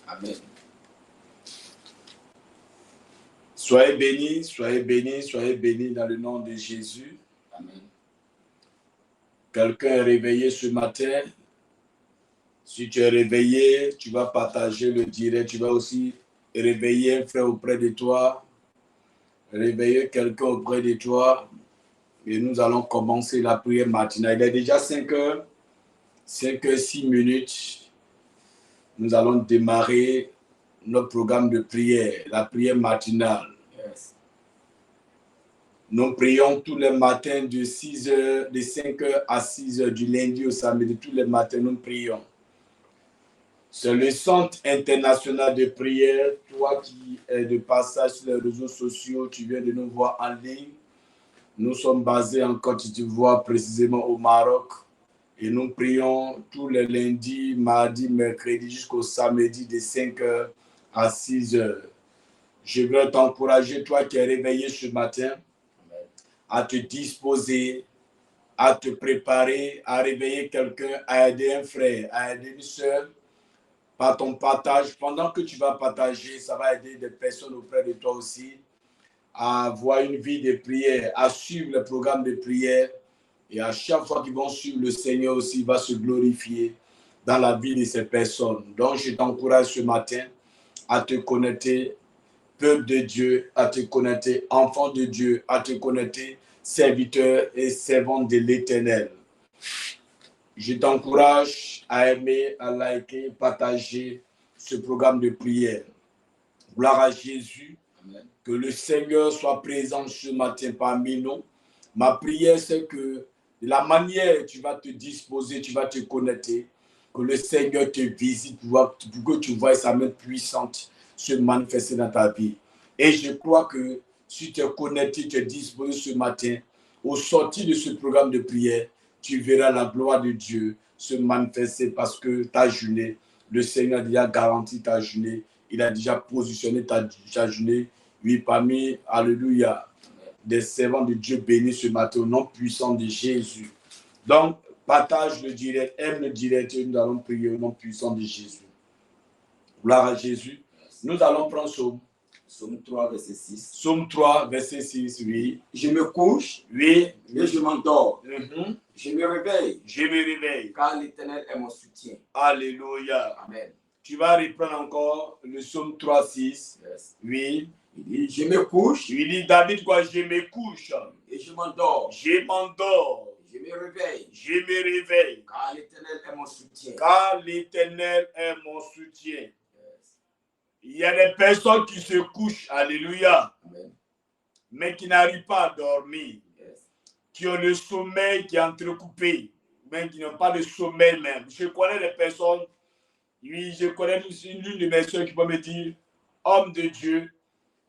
Amen. Soyez bénis, soyez bénis, soyez bénis dans le nom de Jésus. Amen. Quelqu'un est réveillé ce matin. Si tu es réveillé, tu vas partager le direct. Tu vas aussi réveiller un frère auprès de toi. Réveiller quelqu'un auprès de toi. Et nous allons commencer la prière matinale. Il est déjà 5 heures, 6 minutes. Nous allons démarrer notre programme de prière, la prière matinale. Yes. Nous prions tous les matins de 6 heures, de 5 heures à 6 heures, du lundi au samedi. Tous les matins, nous prions. C'est le Centre international de prière. Toi qui es de passage sur les réseaux sociaux, tu viens de nous voir en ligne. Nous sommes basés en Côte d'Ivoire, précisément au Maroc. Et nous prions tous les lundis, mardis, mercredis jusqu'au samedi de 5 heures à 6 heures. Je veux t'encourager, toi qui es réveillé ce matin, à te disposer, à te préparer, à réveiller quelqu'un, à aider un frère, à aider une soeur par ton partage. Pendant que tu vas partager, ça va aider des personnes auprès de toi aussi à avoir une vie de prière, à suivre le programme de prière. Et à chaque fois qu'ils vont suivre, le Seigneur aussi va se glorifier dans la vie de ces personnes. Donc, je t'encourage ce matin à te connecter, peuple de Dieu, à te connecter, enfant de Dieu, à te connecter, serviteur et servant de l'Éternel. Je t'encourage à aimer, à liker, partager ce programme de prière. Gloire à Jésus. Amen. Que le Seigneur soit présent ce matin parmi nous. Ma prière, c'est que de la manière tu vas te disposer, tu vas te connecter, que le Seigneur te visite pour que tu vois sa main puissante se manifester dans ta vie. Et je crois que si tu es connecté, tu es disposé ce matin, au sortir de ce programme de prière, tu verras la gloire de Dieu se manifester parce que ta journée, le Seigneur a déjà garanti ta journée, il a déjà positionné ta journée. Oui, parmi, alléluia, des servants de Dieu bénis ce matin au nom puissant de Jésus. Donc, partage le direct, aime le direct et nous allons prier au nom puissant de Jésus. Gloire à Jésus. Nous allons prendre Psaume 3, verset 6. Psaume 3, verset 6, oui. Je me couche, Oui. et je m'endors. Mm-hmm. Je me réveille, Je me réveille. car l'Éternel est mon soutien. Alléluia. Amen. Tu vas reprendre encore le Psaume 3, 6. Yes. Oui. Il dit, je me couche, Il dit, David, quoi, je me couche. et je m'endors. Je m'endors. Je me réveille, Je me réveille. car l'Éternel est mon soutien. Car l'Éternel est mon soutien. Yes. Il y a des personnes qui se couchent, alléluia, Amen. mais qui n'arrivent pas à dormir, Yes. qui ont le sommeil qui est entrecoupé, même qui n'ont pas de sommeil même. Je connais des personnes, oui, je connais l'une de mes soeurs qui peut me dire, homme de Dieu,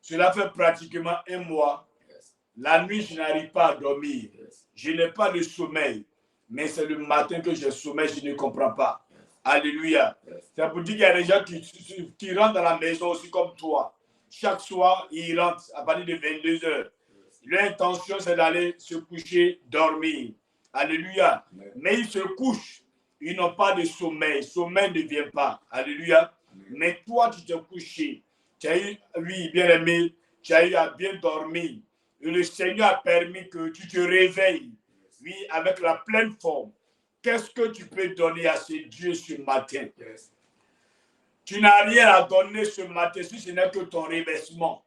cela fait pratiquement un mois. Yes. La nuit, je n'arrive pas à dormir. Yes. Je n'ai pas de sommeil, mais c'est le matin que j'ai sommeil, je ne comprends pas. Yes. Alléluia. Yes. C'est pour dire qu'il y a des gens qui rentrent dans la maison aussi comme toi. Chaque soir, ils rentrent à partir de 22 heures. Leur intention, c'est d'aller se coucher, dormir. Alléluia. Amen. Mais ils se couchent. Ils n'ont pas de sommeil. Sommeil ne vient pas. Alléluia. Amen. Mais toi, tu t'es couché. Tu as eu, oui, bien aimé, tu as eu à bien dormir. Et le Seigneur a permis que tu te réveilles. Oui, avec la pleine forme. Qu'est-ce que tu peux donner à ce Dieu ce matin? Yes. Tu n'as rien à donner ce matin si ce n'est que ton réveillement.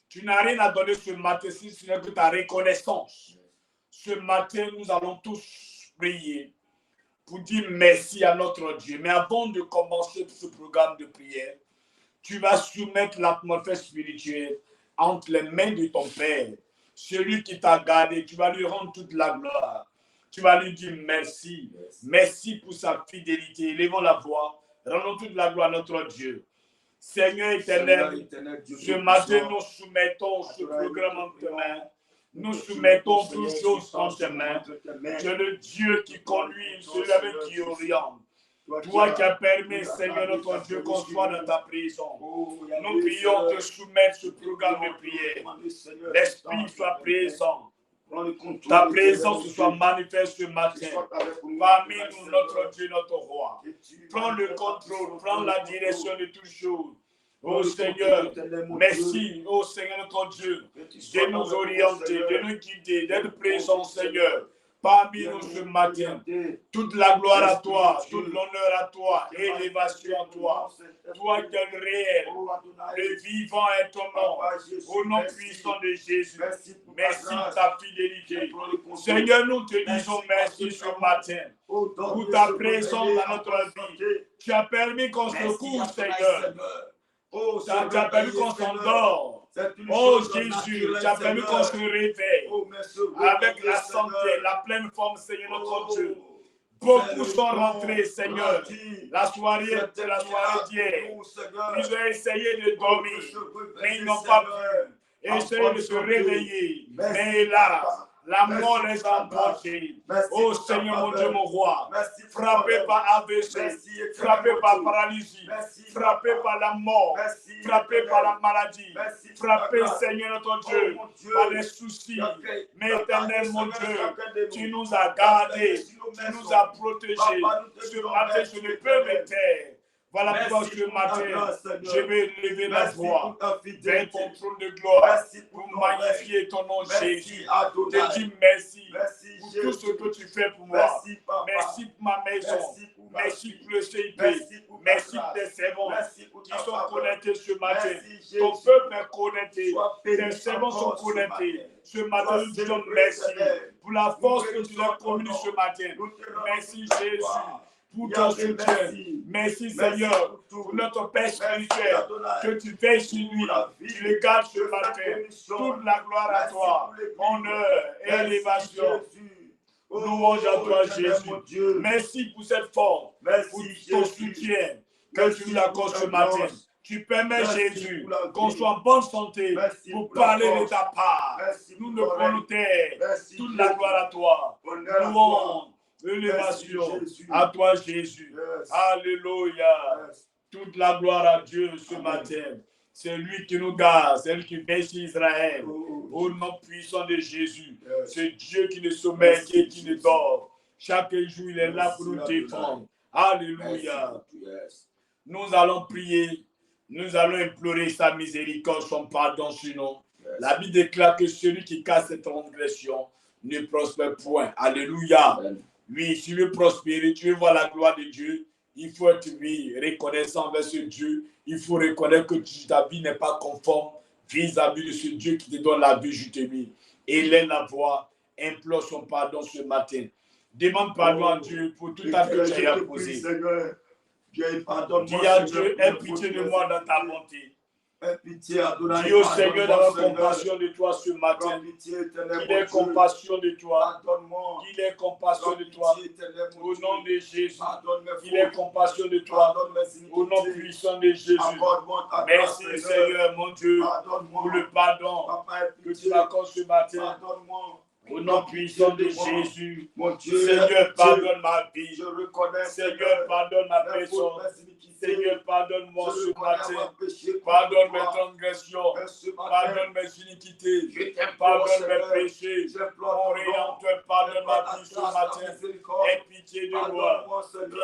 Tu n'as rien à donner ce matin si ce n'est que ta reconnaissance. Ce matin, nous allons tous prier pour dire merci à notre Dieu. Mais avant de commencer ce programme de prière, tu vas soumettre l'atmosphère spirituelle entre les mains de ton Père. Celui qui t'a gardé, tu vas lui rendre toute la gloire. Tu vas lui dire merci. Yes. Merci pour sa fidélité. Élevons la voix. Rendons toute la gloire à notre Dieu. Seigneur éternel, ce matin, nous soumettons ce programme en tes mains. Nous soumettons toutes choses en tes mains. Tu es le Dieu qui conduit, celui avec qui oriente. Toi qui as permis, Seigneur notre Dieu, qu'on soit dans ta prison. Nous prions te soumettre ce programme de prière. L'Esprit soit présent. Ta présence soit manifeste ce matin. Parmi nous, notre Dieu, notre roi. Prends le contrôle, prends la direction de toutes choses. Oh Seigneur, merci, oh Seigneur notre Dieu, de nous orienter, de nous guider, d'être présent, Seigneur, parmi nous ce matin. Toute la gloire à toi, toute l'honneur à toi, élévation à toi. Toi qui es réel, le vivant est ton nom, au nom puissant de Jésus. Merci de ta fidélité. Seigneur, nous te disons merci ce matin pour ta présence dans notre vie. Tu as permis qu'on se couche, Seigneur. Oh, tu as permis qu'on s'endort. Oh Jésus, tu as permis qu'on se réveille avec la santé, la pleine forme, Seigneur notre Dieu. Beaucoup sont rentrés, Seigneur. La soirée d'hier, ils ont essayé de dormir, mais ils n'ont pas pu essayer de se réveiller. Mais là, la mort les a emportés. Oh Seigneur, mon Dieu, mon roi, frappé par AVC, frappé par paralysie, frappé par la mort, frappé par la maladie, frappé, Seigneur, notre Dieu, par les soucis. Mais éternel, mon Dieu, tu nous as gardés, tu nous as protégés. Ce matin, je ne peux me taire. Voilà pourquoi ce matin, je vais lever la voix vers ton trône de gloire pour magnifier ton nom, Jésus. Je te dis merci pour tout ce que tu fais pour moi. Merci pour ma maison. Merci pour le CIP. Merci pour tes servants qui sont connectés ce matin. Ton peuple est connecté. Tes servants sont connectés. Ce matin, nous disons merci pour la force que tu as communiquée ce matin. Merci, Jésus. Pour ton soutien. Merci Seigneur pour notre Père spirituel que tu veilles sur lui, tu le gardes ce matin. Toute la gloire à toi, honneur et élévation. Louange à toi Jésus. Merci pour cette force, pour ton soutien que tu nous accordes ce matin. Tu permets, Jésus, qu'on soit en bonne santé pour parler de ta part. Nous ne prenons terre. Toute la gloire à toi. Louange. Élévation à toi Jésus. Alléluia. Toute la gloire à Dieu ce matin. C'est lui qui nous garde, c'est lui qui veille sur Israël. Au nom puissant de Jésus. C'est Dieu qui ne sommeille et qui ne dort. Chaque jour il est là pour nous défendre. Alléluia. Nous allons prier. Nous allons implorer sa miséricorde, son pardon sur nous. La Bible déclare que celui qui casse cette transgression ne prospère point. Alléluia. Oui, si tu veux prospérer, tu veux voir la gloire de Dieu, il faut être reconnaissant envers ce Dieu. Il faut reconnaître que ta vie n'est pas conforme vis-à-vis de ce Dieu qui te donne la vie, je te dis. Élève la voix, implore son pardon ce matin. Demande pardon à Dieu pour tout acte que tu as posé. Dis à Dieu, aie pitié de moi dans ta bonté. Dis au Seigneur d'avoir compassion de toi ce matin. Qu'il ait compassion de toi. Qu'il ait compassion de toi. Au nom de Jésus. Qu'il ait compassion de toi. Au nom puissant de Jésus. Merci Seigneur mon Dieu pour le pardon que tu m'accordes ce matin. Au nom puissant de Jésus. Seigneur, pardonne ma vie. Seigneur, pardonne ma personne. Seigneur, pardonne-moi ce matin. Pardonne mes transgressions. Pardonne mes iniquités. Pardonne mes péchés. Mon Rédempteur, pardonne ma vie ce matin. Aie pitié de moi.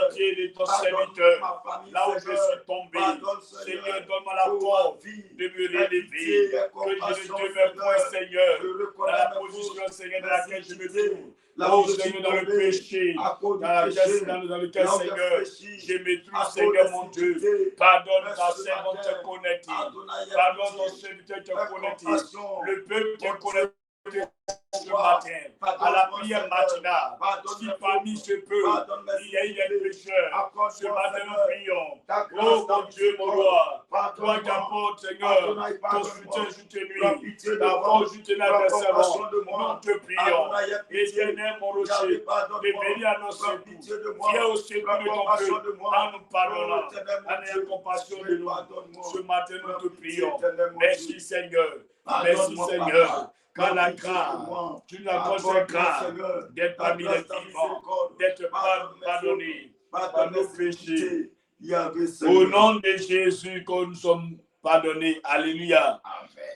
Pitié de ton serviteur. Là où je suis tombé. Seigneur, donne-moi la force de me relever. Que je ne demeure point, Seigneur, dans la position, Seigneur, dans laquelle je me trouve. Oh Seigneur, dans le péché, dans lequel, Seigneur, je me trouve, Seigneur mon Dieu. Pardonne ta servante qui est connectée. Pardonne ton serviteur qui est connecté. Le peuple qui est connecté ce matin, à la prière matinale. Si parmi ce peuple, il y a des pécheurs, ce matin nous prions. Oh mon Dieu, mon roi, toi qui apportes, Seigneur, ton soutien jusqu'à lui, ta force jusqu'à tes servants, nous te prions. Éternel, mon rocher, de venir à nos secours. Viens au secours de ton peuple, en nous pardonnant, en ayant compassion de nous. Ce matin, nous te prions. Merci Seigneur. Merci Seigneur. Quand la grâce, tu nous accordes cette grâce d'être parmi les vivants, d'être pardonné par nos péchés. Au nom de Jésus que nous sommes pardonnés. Alléluia.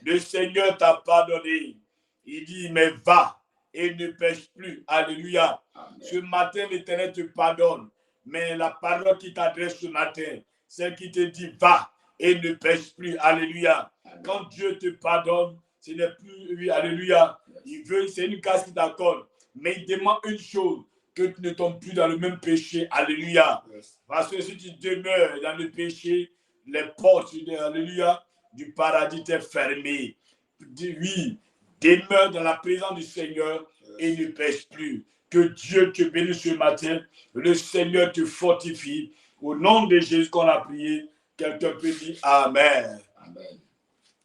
Le Seigneur t'a pardonné. Il dit, mais va et ne pêche plus. Alléluia. Amen. Ce matin, l'Éternel te pardonne. Mais la parole qui t'adresse ce matin, celle qui te dit va et ne pêche plus. Alléluia. Amen. Quand Dieu te pardonne, ce n'est plus lui. Alléluia. Il veut, c'est une grâce qu'il t'accorde. Mais il demande une chose, que tu ne tombes plus dans le même péché. Alléluia. Yes. Parce que si tu demeures dans le péché, les portes, alléluia, du paradis t'est fermées. Oui, demeure dans la présence du Seigneur et ne pêche plus. Que Dieu te bénisse ce matin. Le Seigneur te fortifie. Au nom de Jésus qu'on a prié, quelqu'un peut dire Amen. Amen.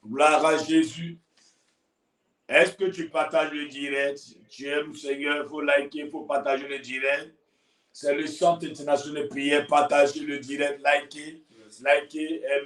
Gloire à Jésus. Est-ce que tu partages le direct? Tu aimes le Seigneur, il faut liker, il faut partager le direct. C'est le Centre international de prière. Partagez le direct, likez,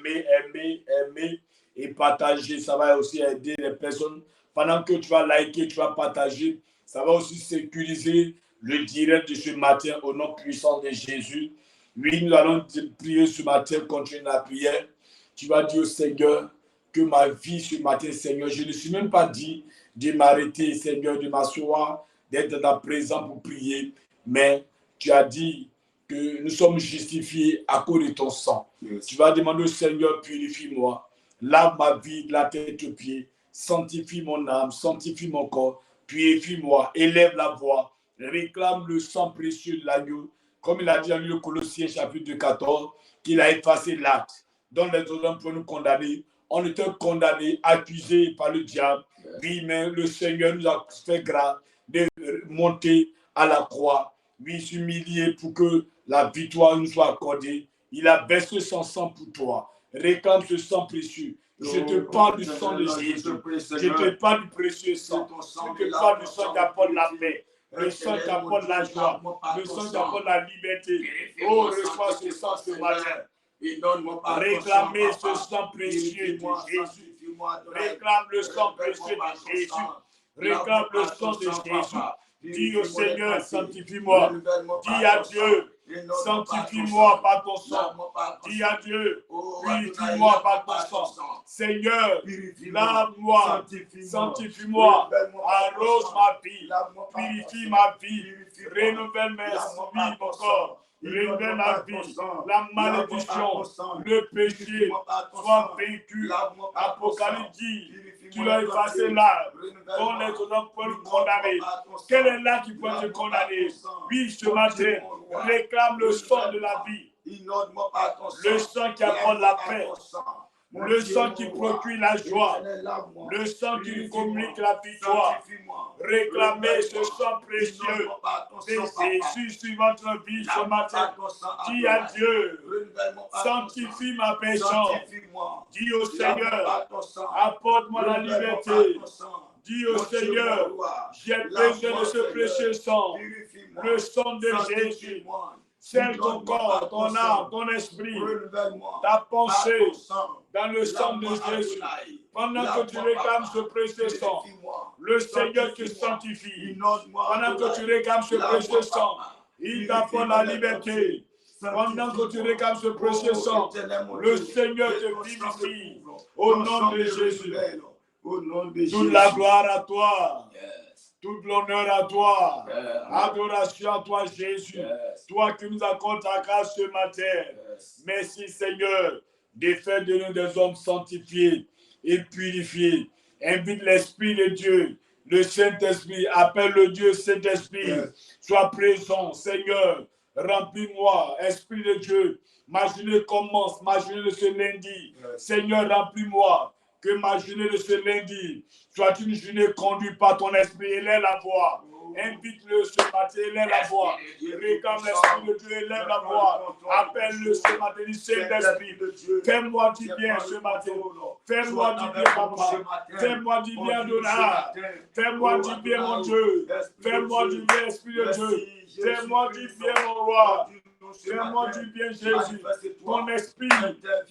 aimez et partagez. Ça va aussi aider les personnes. Pendant que tu vas liker, tu vas partager, ça va aussi sécuriser le direct de ce matin au nom puissant de Jésus. Oui, nous allons prier ce matin, continuer la prière. Tu vas dire au Seigneur que ma vie ce matin, Seigneur, je ne suis même pas dit de m'arrêter, Seigneur, de m'asseoir, d'être dans ta présence pour prier, mais tu as dit que nous sommes justifiés à cause de ton sang. Yes. Tu vas demander au Seigneur, purifie-moi, lave ma vie de la tête aux pieds, sanctifie mon âme, sanctifie mon corps, purifie-moi, élève la voix, réclame le sang précieux de l'agneau, comme il a dit dans le Colossiens chapitre 14, qu'il a effacé l'acte dont les hommes pour nous condamner. On était condamnés, accusés par le diable. Yes. Oui, mais le Seigneur nous a fait grâce de monter à la croix. Oui, s'humilier pour que la victoire nous soit accordée. Il a versé son sang pour toi. Réclame ce sang précieux. Je te parle du sang de Jésus. Je te parle du précieux sang. Je te parle du sang qui apporte la paix. Le sang qui apporte la joie. Le sang qui apporte la liberté. Oh, reçois ce sang ce matin. Réclamez ce sang précieux de Jésus. Réclame le sang précieux de Jésus. Réclame le sang de Jésus. Dis au Seigneur, sanctifie-moi. Dis à Dieu, sanctifie-moi par ton sang. Dis à Dieu, purifie-moi par ton sang. Seigneur, lave-moi, sanctifie-moi, arrose ma vie, purifie ma vie, renouvelle mes vies, mon corps. Renouvelle ma vie, la malédiction, le péché soit vaincu. Apocalypse dit, tu as effacé l'âme, dont les hommes peuvent nous condamner. Quel est l'âme qui peut te condamner? Oui, ce matin, réclame le sang de la vie, le sang qui apporte la paix, le sang qui procure la joie, le sang qui nous communique la victoire. Réclamez ce sang précieux de Jésus sur votre vie ce matin. Dis à Dieu, sanctifie ma personne. Dis au Seigneur, apporte-moi la liberté. Dis au Seigneur, j'ai besoin de ce précieux sang, le sang de Jésus. Scelle ton corps, ton âme, ton esprit, ta pensée dans le sang de Jésus. Pendant que tu réclames ce précieux sang, le Seigneur te sanctifie. Pendant que tu réclames ce précieux sang, il t'apporte la liberté. Pendant que tu réclames ce précieux sang, le Seigneur te vivifie. Au nom de Jésus. Toute la gloire à toi. Toute l'honneur à toi. Adoration à toi, Jésus. Toi qui nous accordes ta grâce ce matin. Merci, Seigneur, de faire de nous des hommes sanctifiés et purifiés. Invite l'Esprit de Dieu, le Saint-Esprit. Appelle le Dieu Saint-Esprit. Sois présent, Seigneur. Remplis-moi, Esprit de Dieu. Ma journée commence, ma journée de ce lundi. Seigneur, remplis-moi. Que ma journée de ce lundi soit une journée conduite par ton esprit. Élève la voix. Invite-le ce matin, élève la voix. Réclame l'esprit de Dieu, élève la voix. Appelle-le ce matin, du Saint-Esprit. Fais-moi du bien ce matin. Fais-moi du bien, papa. Fais-moi du bien, Donald. Fais-moi du bien, mon Dieu. Fais-moi du bien, Esprit de Dieu. Fais-moi du bien, mon roi. Fais-moi du bien, Jésus. Ton esprit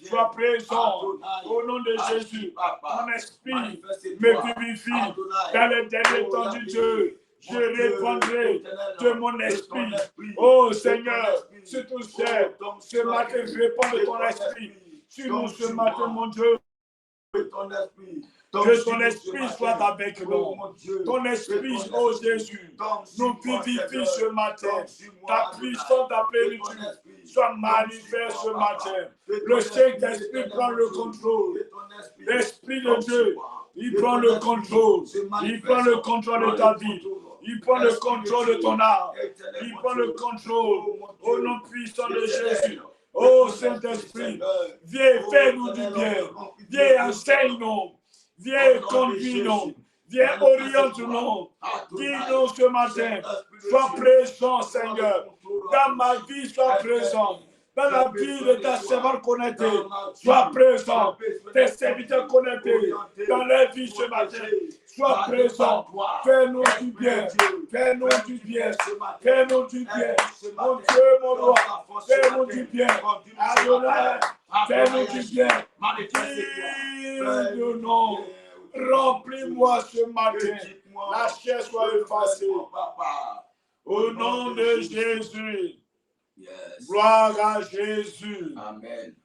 soit présent au nom de Jésus. Ton esprit me vivifie dans les derniers temps du Dieu. Je répondrai de mon esprit. Oh Seigneur, sur tout ce matin, réponds de ton esprit. Sur nous ce matin, mon Dieu. ton esprit. Que ton esprit soit avec nous. Ton esprit, oh Jésus, nous vivifie ce matin. Ta puissance, ta plénitude soit manifeste ce matin. Le Saint-Esprit prend le contrôle. L'Esprit de Dieu, il prend le contrôle. Il prend le contrôle de ta vie. Il prend le contrôle de ton âme. Il prend le contrôle au nom puissant de Jésus. Oh Saint-Esprit, viens, fais-nous du bien. Viens, enseigne-nous. Viens, conduis-nous. Viens, oriente-nous. Dis-nous ce matin. Sois présent, Seigneur. Dans ma vie, sois présent. Dans la vie de ta servante connectée, sois présent. Tes serviteurs connectés, dans leur vie ce matin, sois présent. Fais-nous du bien. Fais-nous du bien. Fais-nous du bien. Mon Dieu, mon roi, fais-nous du bien. Adonai, fais-nous du bien. Dis-nous, remplis-moi ce matin. La chair soit effacée. Au nom de Jésus. Yes. Gloire à Jésus. Amen.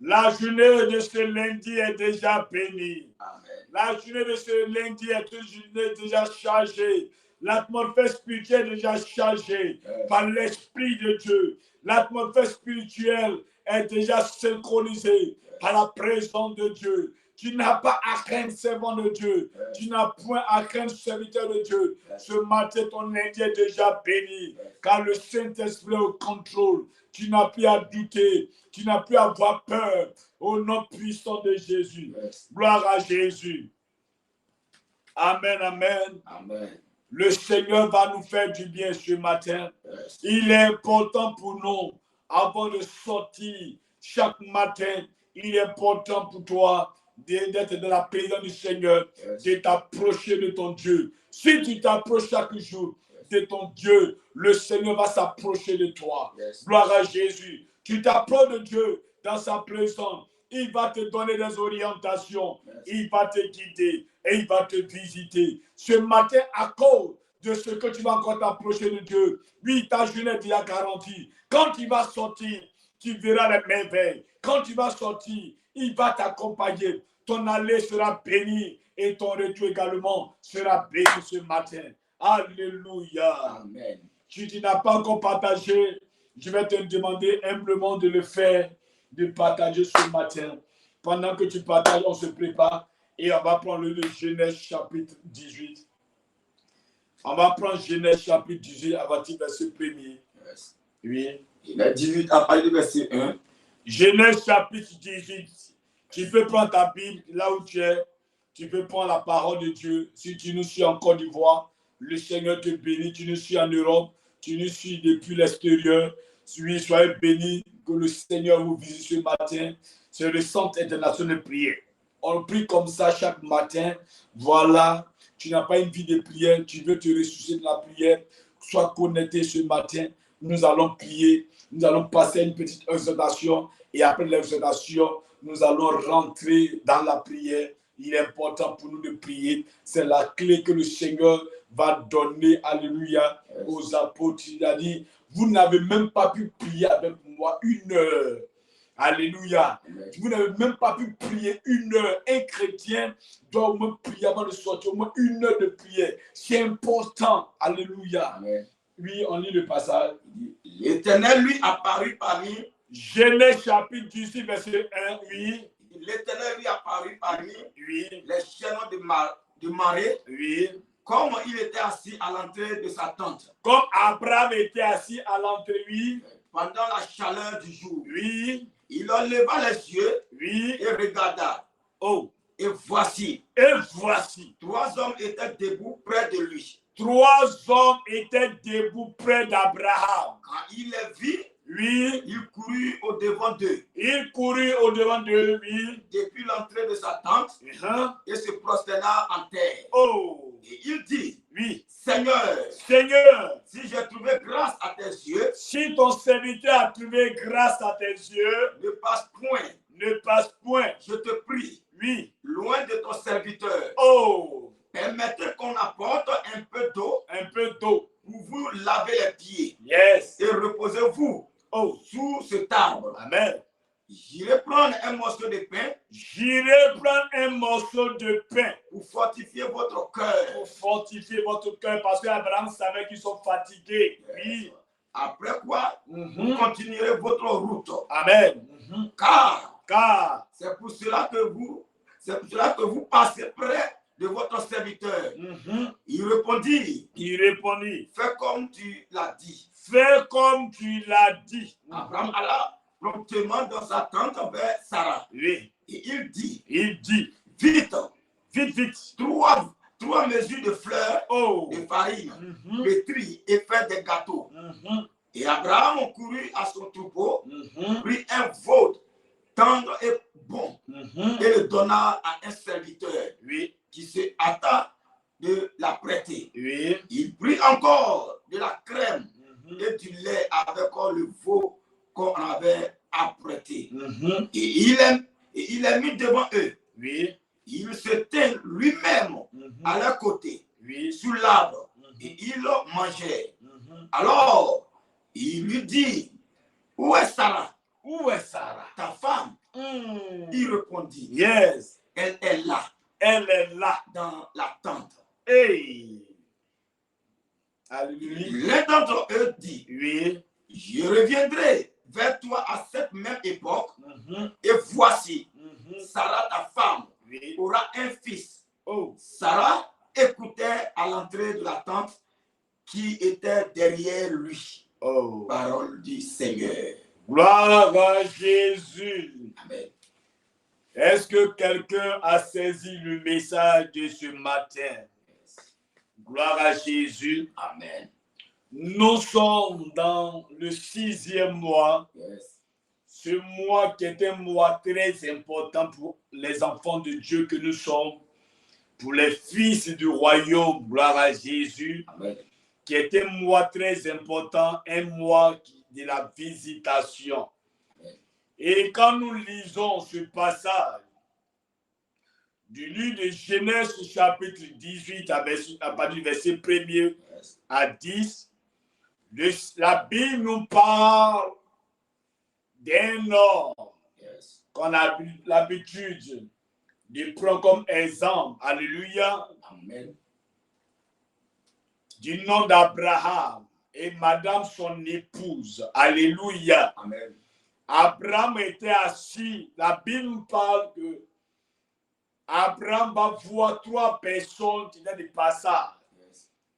La journée de ce lundi est déjà bénie. Amen. La journée de ce lundi est une journée déjà chargée. L'atmosphère spirituelle est déjà chargée par l'Esprit de Dieu. L'atmosphère spirituelle est déjà synchronisée par la présence de Dieu. Tu n'as pas à craindre, servant de Dieu. Tu n'as point à craindre, serviteur de Dieu. Ce matin, ton lundi est déjà béni. Car le Saint-Esprit est au contrôle. Tu n'as plus à douter. Tu n'as plus à avoir peur. Au nom puissant de Jésus. Gloire à Jésus. Amen, amen. Amen. Le Seigneur va nous faire du bien ce matin. Il est important pour nous, avant de sortir chaque matin, il est important pour toi d'être dans la présence du Seigneur, de t'approcher de ton Dieu. Si tu t'approches chaque jour de ton Dieu, le Seigneur va s'approcher de toi. Gloire à Jésus. Tu t'approches de Dieu dans sa présence. Il va te donner des orientations. Il va te guider et il va te visiter. Ce matin, à cause de ce que tu vas encore t'approcher de Dieu, oui, ta journée est déjà garantie. Quand tu vas sortir, tu verras les merveilles. Quand tu vas sortir, il va t'accompagner. Ton aller sera béni et ton retour également sera béni ce matin. Alléluia. Amen. Si tu n'as pas encore partagé, je vais te demander humblement de le faire, de partager ce matin. Pendant que tu partages, on se prépare et on va prendre le Genèse chapitre 18. On va prendre Genèse chapitre 18 à partir du verset 1er. Yes. Oui. Genèse 18 à partir du verset 1. Genèse chapitre 18. Tu peux prendre ta Bible là où tu es. Tu peux prendre la parole de Dieu. Si tu nous suis en Côte d'Ivoire, le Seigneur te bénit. Tu nous suis en Europe, tu nous suis depuis l'extérieur. Soyez bénis, que le Seigneur vous visite ce matin. C'est le Centre international de prière. On prie comme ça chaque matin. Voilà, tu n'as pas une vie de prière, tu veux te ressusciter de la prière. Sois connecté ce matin. Nous allons prier. Nous allons passer une petite exhortation. Et après l'exhortation, nous allons rentrer dans la prière. Il est important pour nous de prier. C'est la clé que le Seigneur va donner, alléluia, aux apôtres. Il a dit, vous n'avez même pas pu prier avec moi 1 heure. Alléluia. Vous n'avez même pas pu prier 1 heure. Un chrétien doit au moins prier avant de sortir, au moins 1 heure de prière. C'est important. Alléluia. Amen. Oui, on lit le passage. L'Éternel lui apparut parmi. Genèse chapitre 18, verset 1. Oui. L'Éternel lui apparut parmi Oui. les chaînons de marée. Oui. Comme il était assis à l'entrée de sa tente. Comme Abraham était assis à l'entrée, oui. Pendant la chaleur du jour. Oui. Il enleva les yeux. Oui. Et regarda. Oh. Et voici. 3 hommes étaient debout près de lui. 3 hommes étaient debout près d'Abraham. Quand il les vit, oui. Il courut au-devant d'eux. Il courut au-devant d'eux, oui. Depuis l'entrée de sa tente. Et se prosterna en terre. Oh. Et il dit, oui. Seigneur, si j'ai trouvé grâce à tes yeux. Si ton serviteur a trouvé grâce à tes yeux. Ne passe point. Je te prie. Oui. Loin de ton serviteur. Oh. Permettez qu'on apporte un peu d'eau. Pour vous laver les pieds. Yes. Et reposez-vous. Sous cet arbre. Amen. J'irai prendre un morceau de pain. J'irai prendre un morceau de pain. Pour fortifier votre cœur. Pour fortifier votre cœur. Parce qu'Abraham savait qu'ils sont fatigués. Oui. Après quoi, vous continuerez votre route. Amen. Car c'est pour cela que vous passez près de votre serviteur. Il répondit. Fais comme tu l'as dit. Fais comme tu l'as dit. Abraham alla promptement dans sa tente vers Sarah. Oui. Et il dit. Vite. Trois mesures de fleurs, de farine, pétrie et faire des gâteaux. Et Abraham courut à son troupeau, prit un veau tendre et bon, et le donna à un serviteur qui se hâta de la prêter. Il prit encore de la crème et du lait avec le veau qu'on avait apprêté. Et il est mis devant eux. Il se tint lui-même à leur côté, sous l'arbre, et ils mangeaient. Alors, il lui dit, où est Sarah? Ta femme? Il répondit, Yes. Elle est là. Dans la tente. Hey. Alléluia. L'un d'entre eux dit, je reviendrai vers toi à cette même époque, et voici, Sarah, ta femme, aura un fils. Sarah écoutait à l'entrée de la tente qui était derrière lui. Parole du Seigneur. Gloire à Jésus. Amen. Est-ce que quelqu'un a saisi le message de ce matin? Gloire à Jésus. Amen. Nous sommes dans le 6e mois. Ce mois qui est un mois très important pour les enfants de Dieu que nous sommes, pour les fils du royaume. Gloire à Jésus. Amen. Qui est un mois très important, un mois de la visitation. Et quand nous lisons ce passage du livre de Genèse chapitre 18 à partir du verset 1er à 10, la Bible nous parle d'un homme qu'on a l'habitude de prendre comme exemple. Alléluia. Amen. Du nom d'Abraham et madame son épouse. Alléluia. Amen. Abraham était assis. La Bible parle que Abraham va voir 3 personnes qui étaient de passage.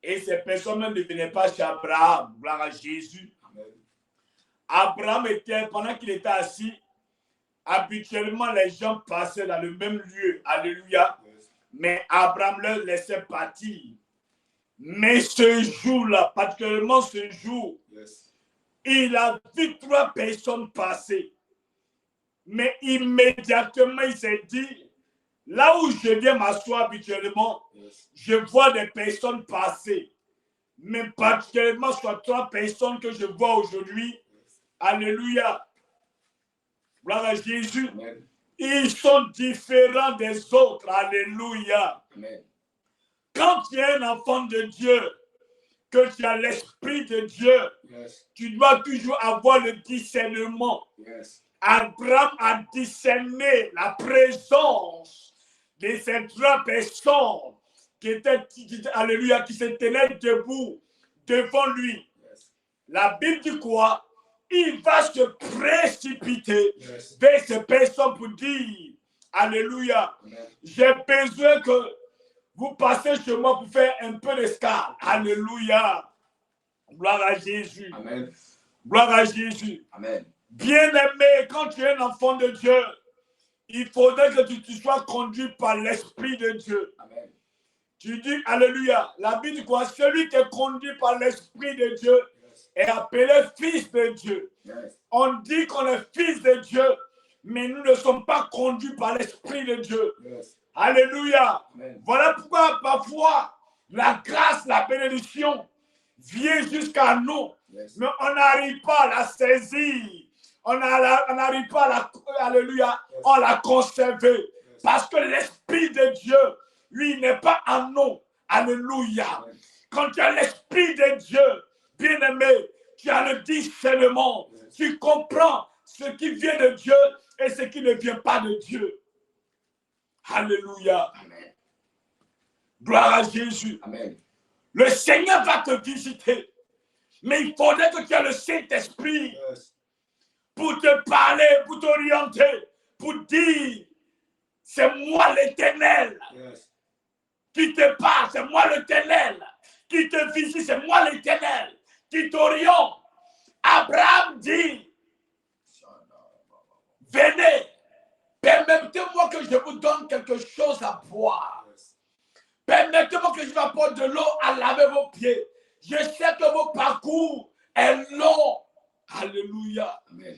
Et ces personnes ne venaient pas chez Abraham. Gloire à Jésus. Amen. Abraham était, pendant qu'il était assis, habituellement les gens passaient dans le même lieu. Alléluia. Mais Abraham leur laissait partir. Mais ce jour-là, particulièrement ce jour, il a vu 3 personnes passer. Mais immédiatement, il s'est dit, là où je viens m'asseoir habituellement, je vois des personnes passer. Mais particulièrement sur 3 personnes que je vois aujourd'hui, alléluia, gloire à Jésus, Amen. Ils sont différents des autres, alléluia. Amen. Quand tu es un enfant de Dieu, que tu as l'Esprit de Dieu, tu dois toujours avoir le discernement. Abraham a discerné la présence de ces 3 personnes alléluia, qui se tenaient debout devant lui. La Bible dit quoi? Il va se précipiter vers ces personnes pour dire, alléluia, j'ai besoin que vous passez chez moi pour faire un peu d'escale. Alléluia. Gloire à Jésus. Amen. Gloire à Jésus. Amen. Bien-aimé, quand tu es un enfant de Dieu, il faudrait que tu sois conduit par l'Esprit de Dieu. Amen. Tu dis, alléluia. La Bible dit quoi? Celui qui est conduit par l'Esprit de Dieu est appelé fils de Dieu. On dit qu'on est fils de Dieu, mais nous ne sommes pas conduits par l'Esprit de Dieu. Alléluia. Amen. Voilà pourquoi parfois la grâce, la bénédiction vient jusqu'à nous, mais on n'arrive pas à la saisir. On n'arrive pas à la, alléluia, à la conserver. Parce que l'Esprit de Dieu, lui, n'est pas en nous. Alléluia. Quand tu as l'Esprit de Dieu, bien-aimé, tu as le discernement. Tu comprends ce qui vient de Dieu et ce qui ne vient pas de Dieu. Alléluia. Amen. Gloire à Jésus. Amen. Le Seigneur va te visiter. Mais il faudrait que tu aies le Saint-Esprit pour te parler, pour t'orienter, pour dire, c'est moi l'Éternel qui te parle, c'est moi l'Éternel qui te visite, c'est moi l'Éternel qui t'oriente. Abraham dit, venez, permettez-moi que je vous donne quelque chose à boire. Permettez-moi que je vous apporte de l'eau à laver vos pieds. Je sais que vos parcours est long. Alléluia. Amen.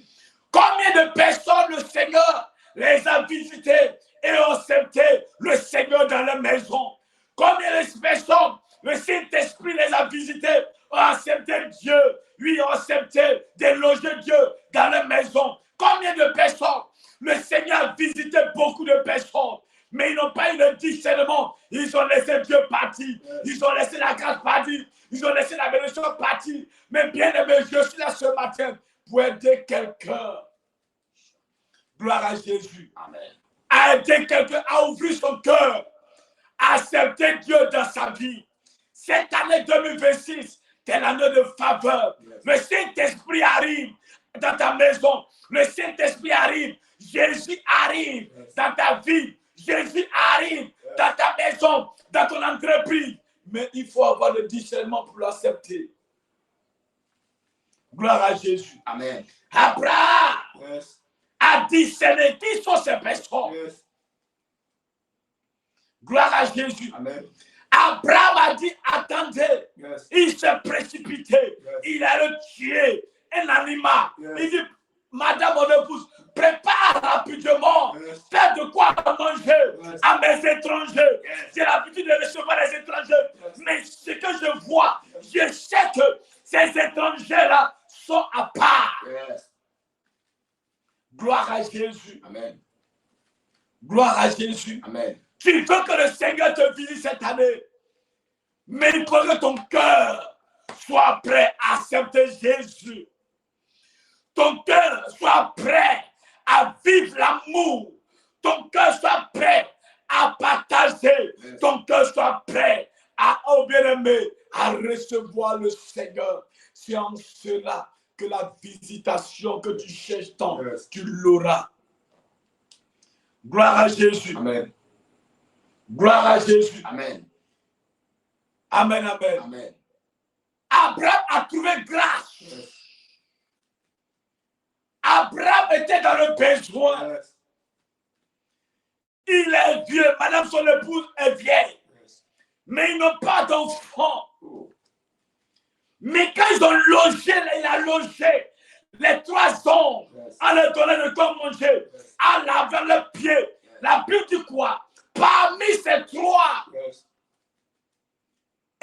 Combien de personnes le Seigneur les a visitées et ont accepté le Seigneur dans leur maison? Combien de personnes le Saint-Esprit les a visitées, ont accepté Dieu, lui ont accepté de loger Dieu dans leur maison? Combien de personnes le Seigneur a visité beaucoup de personnes, mais ils n'ont pas eu le discernement. Ils ont laissé Dieu partir. Ils ont laissé la grâce partir. Ils ont laissé la bénédiction partir. Mais bien aimé, je suis là ce matin pour aider quelqu'un. Gloire à Jésus. Amen. À aider quelqu'un à ouvrir son cœur, à accepter Dieu dans sa vie. Cette année 2026, c'est l'année de faveur. Le Saint-Esprit arrive dans ta maison. Le Saint-Esprit arrive. Jésus arrive dans ta vie. Jésus arrive dans ta maison, dans ton entreprise. Mais il faut avoir le discernement pour l'accepter. Gloire à Jésus. Amen. Abraham a discerné qui sont ces personnes. Gloire à Jésus. Amen. Abraham a dit, attendez. Il s'est précipité. Il a tué un animal. Il dit, madame mon épouse, prépare rapidement. Fais de quoi manger à mes étrangers. J'ai l'habitude de recevoir les étrangers. Mais ce que je vois, je sais que ces étrangers-là sont à part. Gloire à Jésus. Amen. Gloire à Jésus. Amen. Tu veux que le Seigneur te visite cette année. Mais il faut que ton cœur soit prêt à accepter Jésus. Ton cœur soit prêt à vivre l'amour. Ton cœur soit prêt à partager. Ton cœur soit prêt à, oh bien-aimé, à recevoir le Seigneur. C'est en cela que la visitation que tu cherches tant, tu l'auras. Gloire à Jésus. Amen. Gloire à Jésus. Amen. Amen, amen. Amen. Abraham a trouvé grâce. Abraham était dans le besoin. Il est vieux, madame son épouse est vieille. Mais ils n'ont pas d'enfant. Mais quand ils ont logé, il a logé les 3 hommes en leur donnant de quoi manger, en lavant leurs pieds. La Bible dit quoi? Parmi ces 3,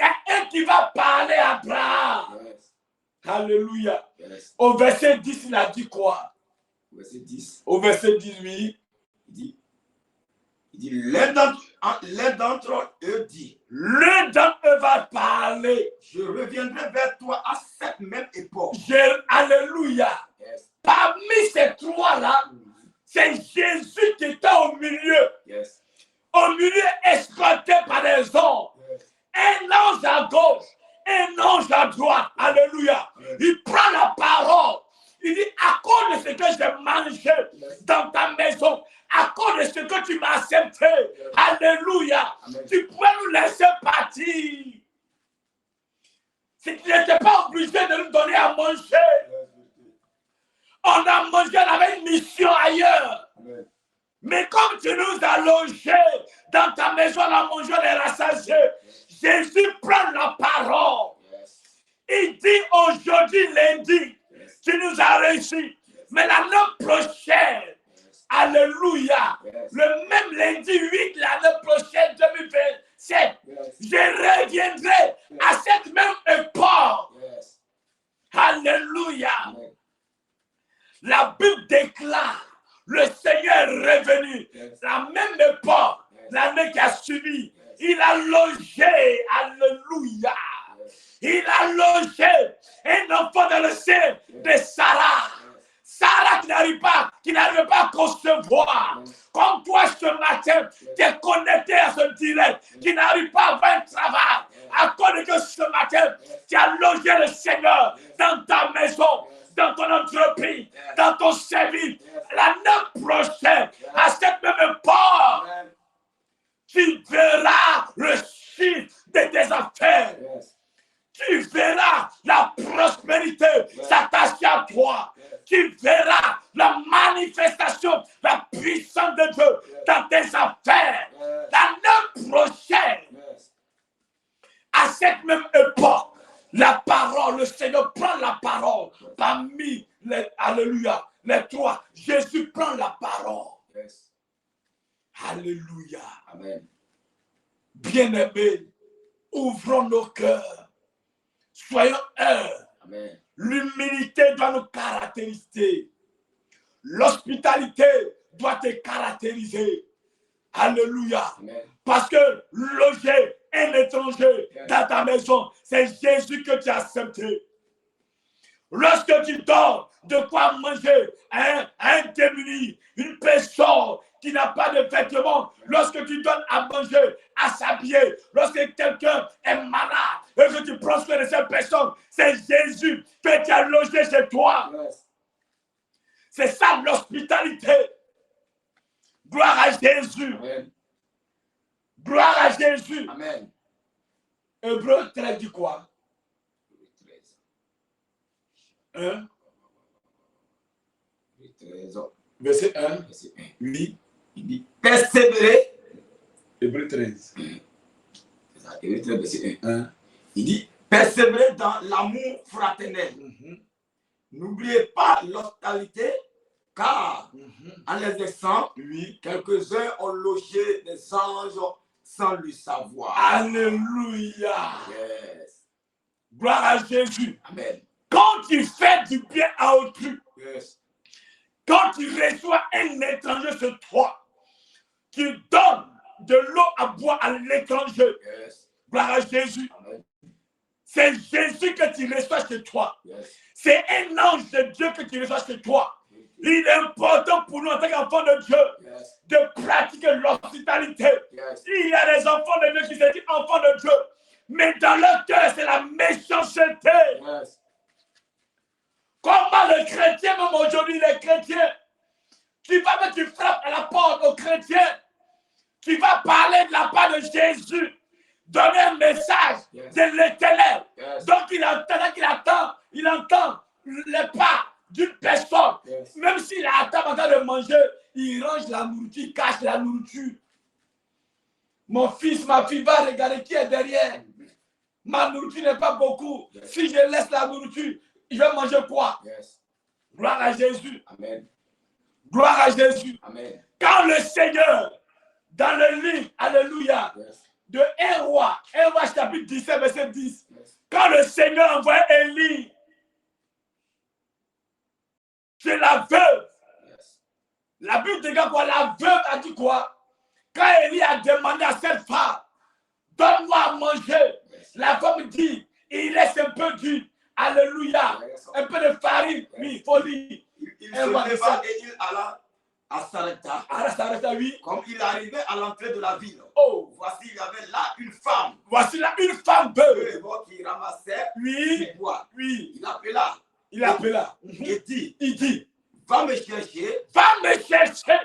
il y a un qui va parler à Abraham. Alléluia. Au verset 10, il a dit quoi? Verset 10. Au verset 18, il dit l'un d'entre eux dit, l'un d'entre eux va parler. Je reviendrai vers toi à cette même époque. Alléluia. Parmi ces 3-là, c'est Jésus qui était au milieu. Au milieu, exploité par les hommes. Un ange à gauche, un ange à droite. Alléluia. Il prend la parole. Il dit, à cause de ce que j'ai mangé dans ta maison, à cause de ce que tu m'as accepté, alléluia, tu pouvais nous laisser partir. Si tu n'étais pas obligé de nous donner à manger, on a mangé, on avait une mission ailleurs. Mais comme tu nous as logés dans ta maison, on a mangé, on est rassasiés. Jésus prend la parole. Il dit aujourd'hui, lundi, tu nous as réussi. Mais l'année prochaine, alléluia, le même lundi 8, l'année prochaine, 2027, je reviendrai à cette même époque. Alléluia. La Bible déclare, le Seigneur est revenu. La même époque, l'année qui a suivi, il a logé, alléluia. Il a logé un enfant dans le sein de Sarah. Sarah qui n'arrive pas à concevoir. Comme toi ce matin, tu es connecté à ce direct, qui n'arrive pas à avoir un travail. À cause que ce matin, tu as logé le Seigneur dans ta maison, dans ton entreprise, dans ton service. L'année prochaine, à cette même porte, tu verras le chiffre de tes affaires. Tu verras la prospérité s'attacher à toi. Tu verras la manifestation, la puissance de Dieu dans tes affaires. L'année prochaine, à cette même époque, la parole, le Seigneur prend la parole parmi les, alléluia, les trois. Jésus prend la parole. Alléluia. Amen. Bien-aimés, ouvrons nos cœurs. Soyons humbles. L'humilité doit nous caractériser. L'hospitalité doit te caractériser. Alléluia. Amen. Parce que loger un étranger dans ta maison, c'est Jésus que tu as accepté. Lorsque tu donnes de quoi manger à un démuni, une personne qui n'a pas de vêtements, lorsque tu donnes à manger, à s'habiller, lorsque quelqu'un est malade et que tu prends soin de cette personne, c'est Jésus que tu as logé chez toi. C'est ça l'hospitalité. Gloire à Jésus. Amen. Gloire à Jésus. Amen. Hébreu 13 dit quoi? 1. Verset 1. Oui. Il dit persévérer. Hébreu 13. Hébreu 13, verset 1. Il dit persévérer dans l'amour fraternel. N'oubliez pas l'hospitalité, car en les laissant, quelques-uns ont logé des anges sans le savoir. Alléluia. Yes. Gloire à Jésus. Amen. Quand tu fais du bien à autrui, yes. Quand tu reçois un étranger sur toi, tu donnes de l'eau à boire à l'étranger. Yes. Gloire à Jésus. C'est Jésus que tu reçois chez toi. Yes. C'est un ange de Dieu que tu reçois chez toi. Il est important pour nous en tant qu'enfants de Dieu de pratiquer l'hospitalité. Il y a des enfants de Dieu qui se disent enfants de Dieu, mais dans leur cœur, c'est la méchanceté. Comment le chrétien, même aujourd'hui, les chrétiens, tu frappes à la porte aux chrétiens, tu vas parler de la part de Jésus, donner un message de l'Éternel. Donc il entend les pas d'une personne. Même s'il attend en train de manger, il range la nourriture, il cache la nourriture. Mon fils, ma fille, va regarder qui est derrière. Ma nourriture n'est pas beaucoup. Si je laisse la nourriture, il va manger quoi? Gloire à Jésus. Amen. Gloire à Jésus. Amen. Quand le Seigneur, dans le livre, alléluia, de 1 roi chapitre 17, verset 10, quand le Seigneur envoie Élie chez la veuve, la Bible dit quoi? La veuve a dit quoi? Quand Élie a demandé à cette femme, donne-moi à manger, la femme dit, il laisse un peu d'huile, alléluia, un peu de farine, oui, il faut lire. Il se leva et il alla à Sarepta. Oui. Comme il arrivait à l'entrée de la ville. Oh, voici, il y avait là une femme. Voici là une femme veuve qui ramassait du bois. Oui. Il appela. Il dit, va me chercher.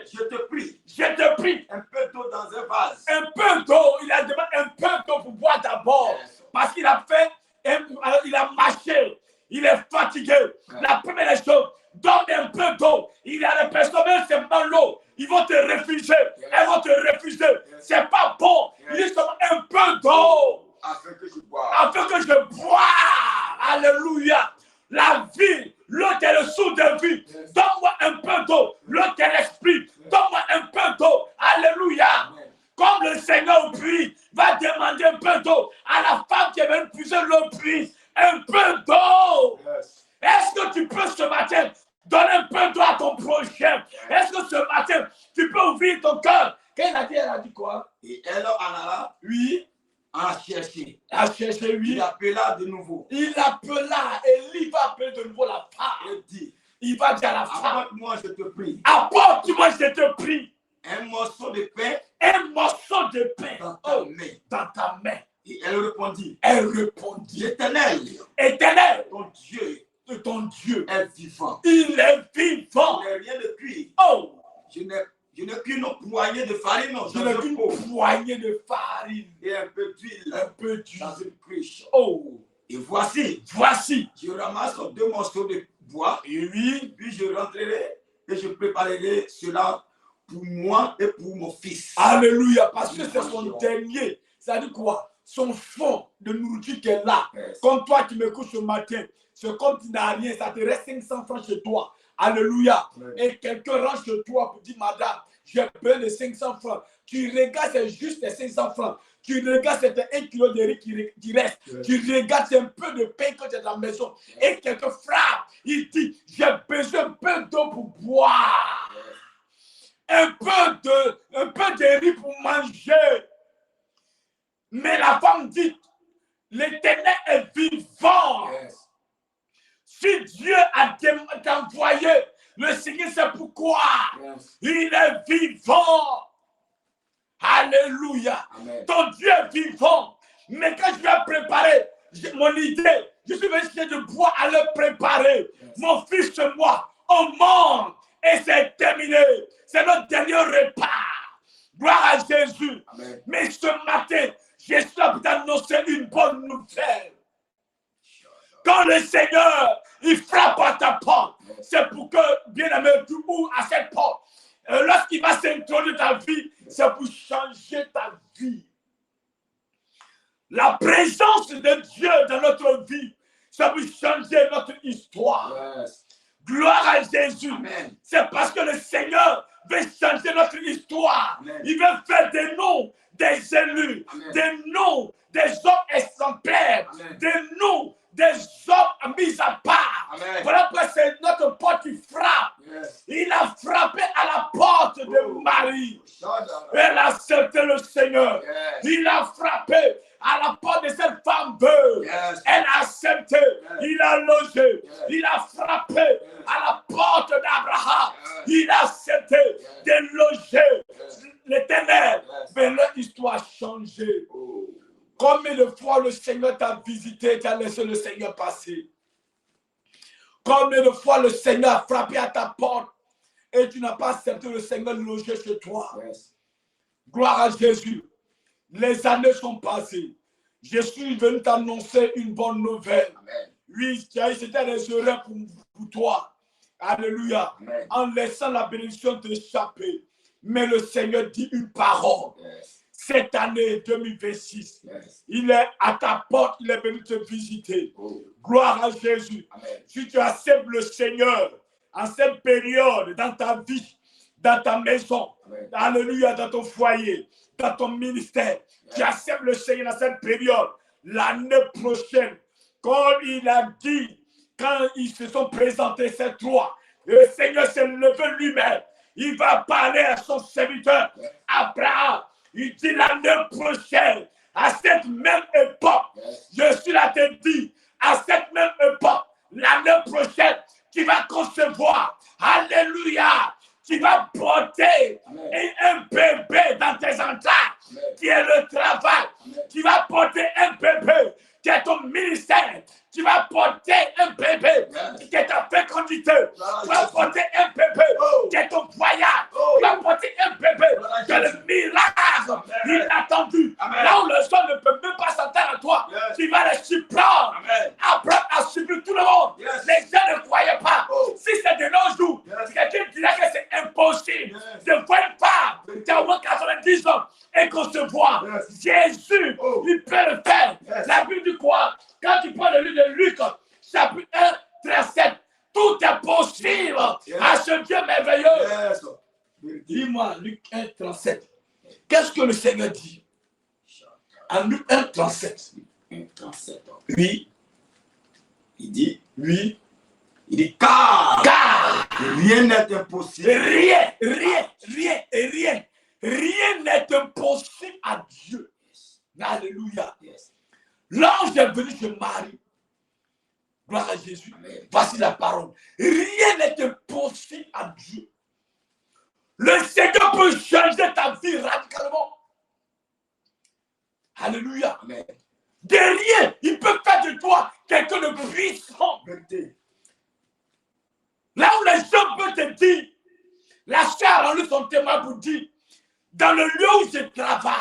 Je te prie. Un peu d'eau dans un vase. Un peu d'eau. Il a demandé un peu d'eau pour boire d'abord. Parce qu'il a fait, il a marché. Il est fatigué. La première chose, donne un peu d'eau. Il y a des personnes, même c'est pas l'eau. Ils vont te refuser. Elles vont te refuser. C'est pas bon. Il dit seulement un peu d'eau. Afin que je bois. Alléluia. La vie, l'eau est le sou de vie. Donne-moi un peu d'eau. L'eau est l'esprit. Donne-moi un peu d'eau. Alléluia. Comme le Seigneur prie, va demander un peu d'eau à la femme qui est venue puiser l'eau prise. Un peu d'eau. Est-ce que tu peux ce matin donner un peu d'eau à ton prochain? Est-ce que ce matin, tu peux ouvrir ton cœur? Quand elle a dit quoi? Et elle en alla. Oui. À chercher, oui. Il appela de nouveau. Élie va appeler de nouveau la femme. Il dit, Il va dire à la femme, apporte-moi, je te prie, apporte-moi, je te prie, un morceau de pain un morceau de pain dans ta main. Et elle répondit, Éternel, ton Dieu est vivant. Il est vivant. Je n'ai rien de cuire. Je n'ai qu'une poignée de farine. Je n'ai qu'une poignée de farine. Et un peu d'huile. Dans une cruche. Et voici. Je ramasse 2 morceaux de bois. Et oui. Puis je rentrerai et je préparerai cela pour moi et pour mon fils. Alléluia. Parce que c'est son dernier. Ça dit quoi? Son fond de nourriture qui est là. Yes. Comme toi qui me couches ce matin. C'est comme tu n'as rien. Ça te reste 500 francs chez toi. Alléluia. Yes. Et quelqu'un rentre chez toi pour dire, madame, j'ai besoin de 500 francs. Tu regardes, c'est juste les 500 francs. Tu regardes, c'est 1 kilo de riz qui reste. Yes. Tu regardes, c'est un peu de pain que tu as dans la maison. Yes. Et quelqu'un frappe. Il dit, j'ai besoin un peu d'eau pour boire. Yes. Un peu de riz pour manger. Mais la femme dit, l'Éternel est vivant. Yes. Si Dieu a t'envoyé, le Seigneur sait pourquoi. Yes. Il est vivant. Alléluia. Amen. Ton Dieu est vivant. Mais quand je vais préparer mon idée, je suis venu chercher de bois à le préparer. Yes. Mon fils et moi, on mange et c'est terminé. C'est notre dernier repas. Gloire à Jésus. Amen. Mais ce matin, je suis là pour t'annoncer une bonne nouvelle. Quand le Seigneur, il frappe à ta porte, c'est pour que, bien aimé, tu ouvres à cette porte. Lorsqu'il va s'introduire ta vie, c'est pour changer ta vie. La présence de Dieu dans notre vie, c'est pour changer notre histoire. Yes. Gloire à Jésus. Amen. C'est parce que le Seigneur veut changer notre histoire. Amen. Il veut faire des noms des élus, Amen. des noms des hommes exemplaires, Amen. des noms des hommes mis à part. Amen. Voilà pourquoi c'est notre porte qui frappe. Yes. Il a frappé à la porte de Marie. Shadara. Elle a accepté le Seigneur. Yes. Il a frappé à la porte de cette femme veuve. Yes. Elle a accepté. Il a logé. Yes. Il a frappé à la porte d'Abraham. Yes. Il a accepté de loger. Yes. L'Éternel. Yes. Mais leur histoire a changé. Oh. Combien de fois le Seigneur t'a visité, tu as laissé le Seigneur passer? Combien de fois le Seigneur a frappé à ta porte et tu n'as pas accepté le Seigneur loger chez toi? Yes. Gloire à Jésus. Les années sont passées. Je suis venu t'annoncer une bonne nouvelle. Amen. Oui, c'était des erreurs pour toi. Alléluia. Amen. En laissant la bénédiction t'échapper. Mais le Seigneur dit une parole. Yes. Cette année 2026, Yes. il est à ta porte, il est venu te visiter. Oh. Gloire à Jésus. Amen. Si tu acceptes le Seigneur en cette période, dans ta vie, dans ta maison, Amen. alléluia, dans ton foyer, dans ton ministère, tu acceptes le Seigneur dans cette période, l'année prochaine, comme il a dit, quand ils se sont présentés ces trois, le Seigneur s'est levé lui-même. Il va parler à son serviteur, Abraham. Il dit l'année prochaine, à cette même époque, je suis là te dire, à cette même époque, l'année prochaine, tu vas concevoir, alléluia, tu vas porter un bébé dans tes entrailles, qui est le travail, tu vas porter un bébé, qui est ton ministère, tu vas porter un bébé, qui est ta fécondité, tu vas porter un bébé, qui est ton voyage, tu vas porter un bébé, qui est le miracle inattendu. Là où le sol ne peut même pas s'attendre à toi, tu vas les surprendre. Abraham a surpris tout le monde. Les gens ne croyaient pas. Si c'est de nos jours, quelqu'un dirait que c'est impossible. Je ne crois pas. Tu as au moins 90 ans et qu'on se voit. Jésus, il peut le faire. La Bible dit quoi? Quand tu parles de lui de Luc, chapitre 1, 37, tout est possible à ce Dieu merveilleux. Dis-moi, Luc 1, 37. Qu'est-ce que le Seigneur dit? En Luc 1, 37. 1, 37. Oui. Il dit, Oui. il dit, car rien n'est impossible. Rien n'est impossible à Dieu. Alléluia. Yes. L'ange est venu chez Marie. Gloire à Jésus. Amen. Voici la parole. Rien n'est Le Seigneur peut changer ta vie radicalement. Alléluia. Amen. De rien, il peut faire de toi quelqu'un de puissant. Là où les gens peuvent te dire, la chair a rendu son témoin pour dire, dans le lieu où je travaille,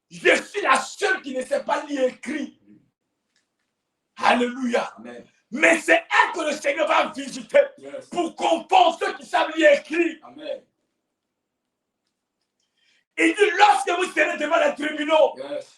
je suis la seule qui ne sait pas lire et écrire. Alléluia. Amen. Mais c'est elle que le Seigneur va visiter pour confondre ceux qui savent lire et écrire. Amen. Il dit, lorsque vous serez devant les tribunaux,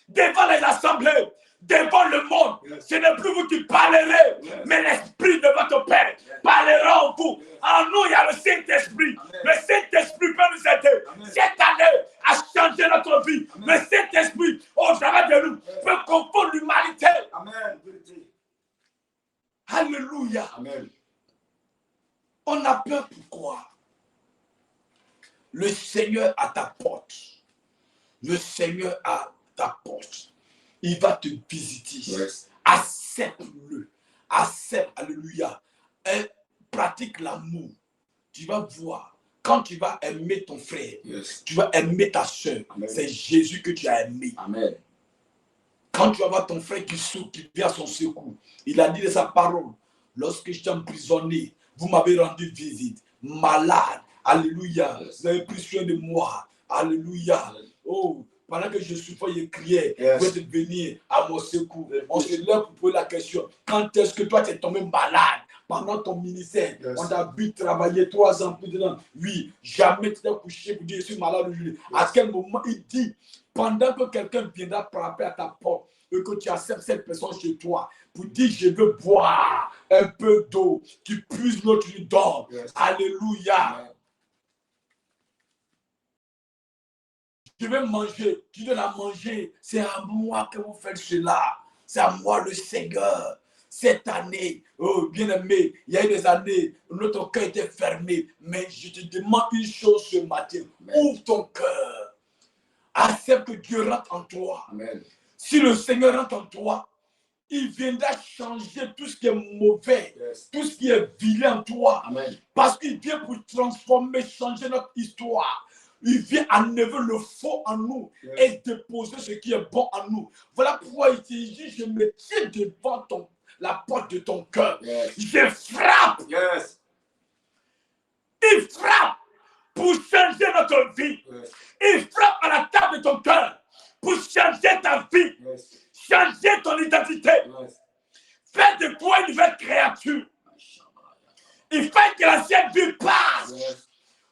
devant les assemblées, devant le monde, ce n'est plus vous qui parlerez, mais l'Esprit de votre Père parlera en vous. En nous, il y a le Saint-Esprit. Le Saint-Esprit peut nous aider. Cette année à changer notre vie. Le Saint-Esprit, au travers de nous, peut confondre l'humanité. Amen. Alléluia. Amen. On a peur pourquoi? Le Seigneur à ta porte. Le Seigneur à ta porte. Il va te visiter. Yes. Accepte-le. Accepte, alléluia. Et pratique l'amour. Tu vas voir. Quand tu vas aimer ton frère, tu vas aimer ta soeur. C'est Jésus que tu as aimé. Amen. Quand tu vas voir ton frère qui souffre, qui vient à son secours, il a dit de sa parole, lorsque j'étais emprisonné, vous m'avez rendu visite, malade, alléluia, vous avez pris soin de moi, alléluia. Oh, pendant que je souffrais, je criais, vous êtes venu à mon secours. On se lève pour poser la question, quand est-ce que toi tu es tombé malade pendant ton ministère? On t'a vu travailler 3 ans, plus de temps. Oui, jamais tu t'es couché pour dire je suis malade aujourd'hui. À quel moment il dit, pendant que quelqu'un viendra frapper à ta porte et que tu acceptes cette personne chez toi pour dire je veux boire un peu d'eau qui puise notre don. Alléluia. Je vais manger, tu dois la manger. C'est à moi que vous faites cela. C'est à moi le Seigneur. Cette année, oh bien-aimé, il y a eu des années où notre cœur était fermé. Mais je te demande une chose ce matin. Ouvre ton cœur. Accepte que Dieu rentre en toi. Amen. Si le Seigneur rentre en toi, il viendra changer tout ce qui est mauvais, tout ce qui est vilain en toi. Amen. Parce qu'il vient pour transformer, changer notre histoire. Il vient enlever le faux en nous et déposer ce qui est bon en nous. Voilà pourquoi il dit, je me tiens devant la porte de ton cœur. Je frappe. Il frappe pour changer notre vie. Il frappe à la table de ton cœur pour changer ta vie. Changer ton identité. Fais de toi une nouvelle créature. Il fait que l'ancienne vie passe.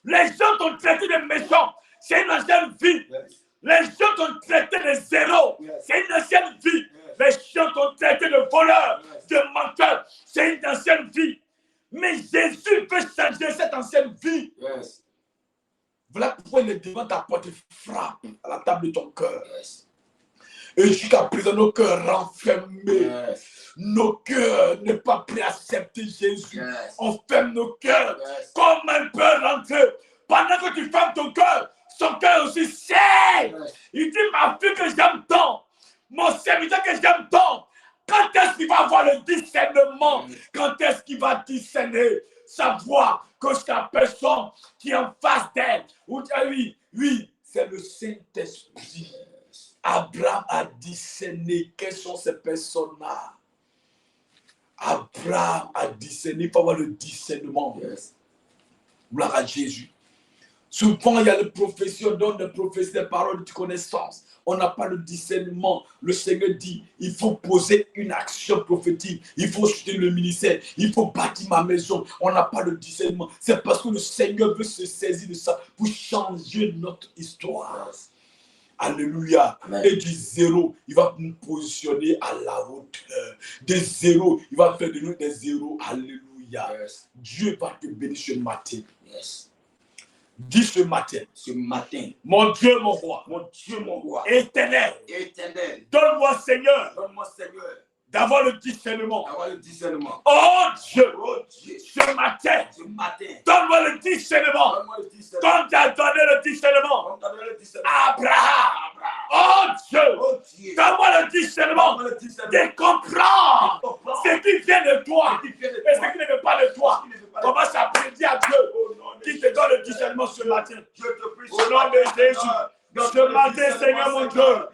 Les gens t'ont traité de méchants. C'est une ancienne vie. Les gens t'ont traité de zéro. C'est une ancienne vie. Les gens t'ont traité de voleurs, de menteurs. C'est une ancienne vie. Mais Jésus veut changer cette ancienne vie. Voilà pourquoi il est devant ta porte et frappe à la table de ton cœur. Et jusqu'à présent, nos cœurs renfermés. Nos cœurs n'est pas prêts à accepter Jésus. On ferme nos cœurs. Comment il peut rentrer? Pendant que tu fermes ton cœur, son cœur aussi sait. Il dit, ma fille que j'aime tant, mon serviteur que j'aime tant, quand est-ce qu'il va avoir le discernement? Quand est-ce qu'il va discerner? Savoir que c'est la personne qui est en face d'elle. Oui, c'est le Saint-Esprit. Abraham a discerné quelles sont ces personnes-là. Abraham a discerné, il faut avoir le discernement. Gloire à Jésus. Souvent, il y a les prophéties, on donne des prophéties, des paroles de connaissance. On n'a pas le discernement. Le Seigneur dit, il faut poser une action prophétique. Il faut soutenir le ministère. Il faut bâtir ma maison. On n'a pas le discernement. C'est parce que le Seigneur veut se saisir de ça pour changer notre histoire. Alléluia. Amen. Et du zéro, il va nous positionner à la hauteur. De zéro, il va faire de nous des zéros. Alléluia. Dieu va te bénir ce matin. Dis ce matin. Mon Dieu, mon roi. Éternel. Donne-moi, Seigneur. D'avoir le discernement. Oh Dieu. Ce matin. Donne-moi le discernement. Comme tu as donné le discernement. Abraham. Oh Dieu. Donne-moi le discernement. De comprendre ce qui vient de toi. Et ce qui ne vient pas de toi. Commence à prier à Dieu. Qui te donne le discernement ce matin. Au nom de Jésus. Ce matin, Seigneur mon Dieu,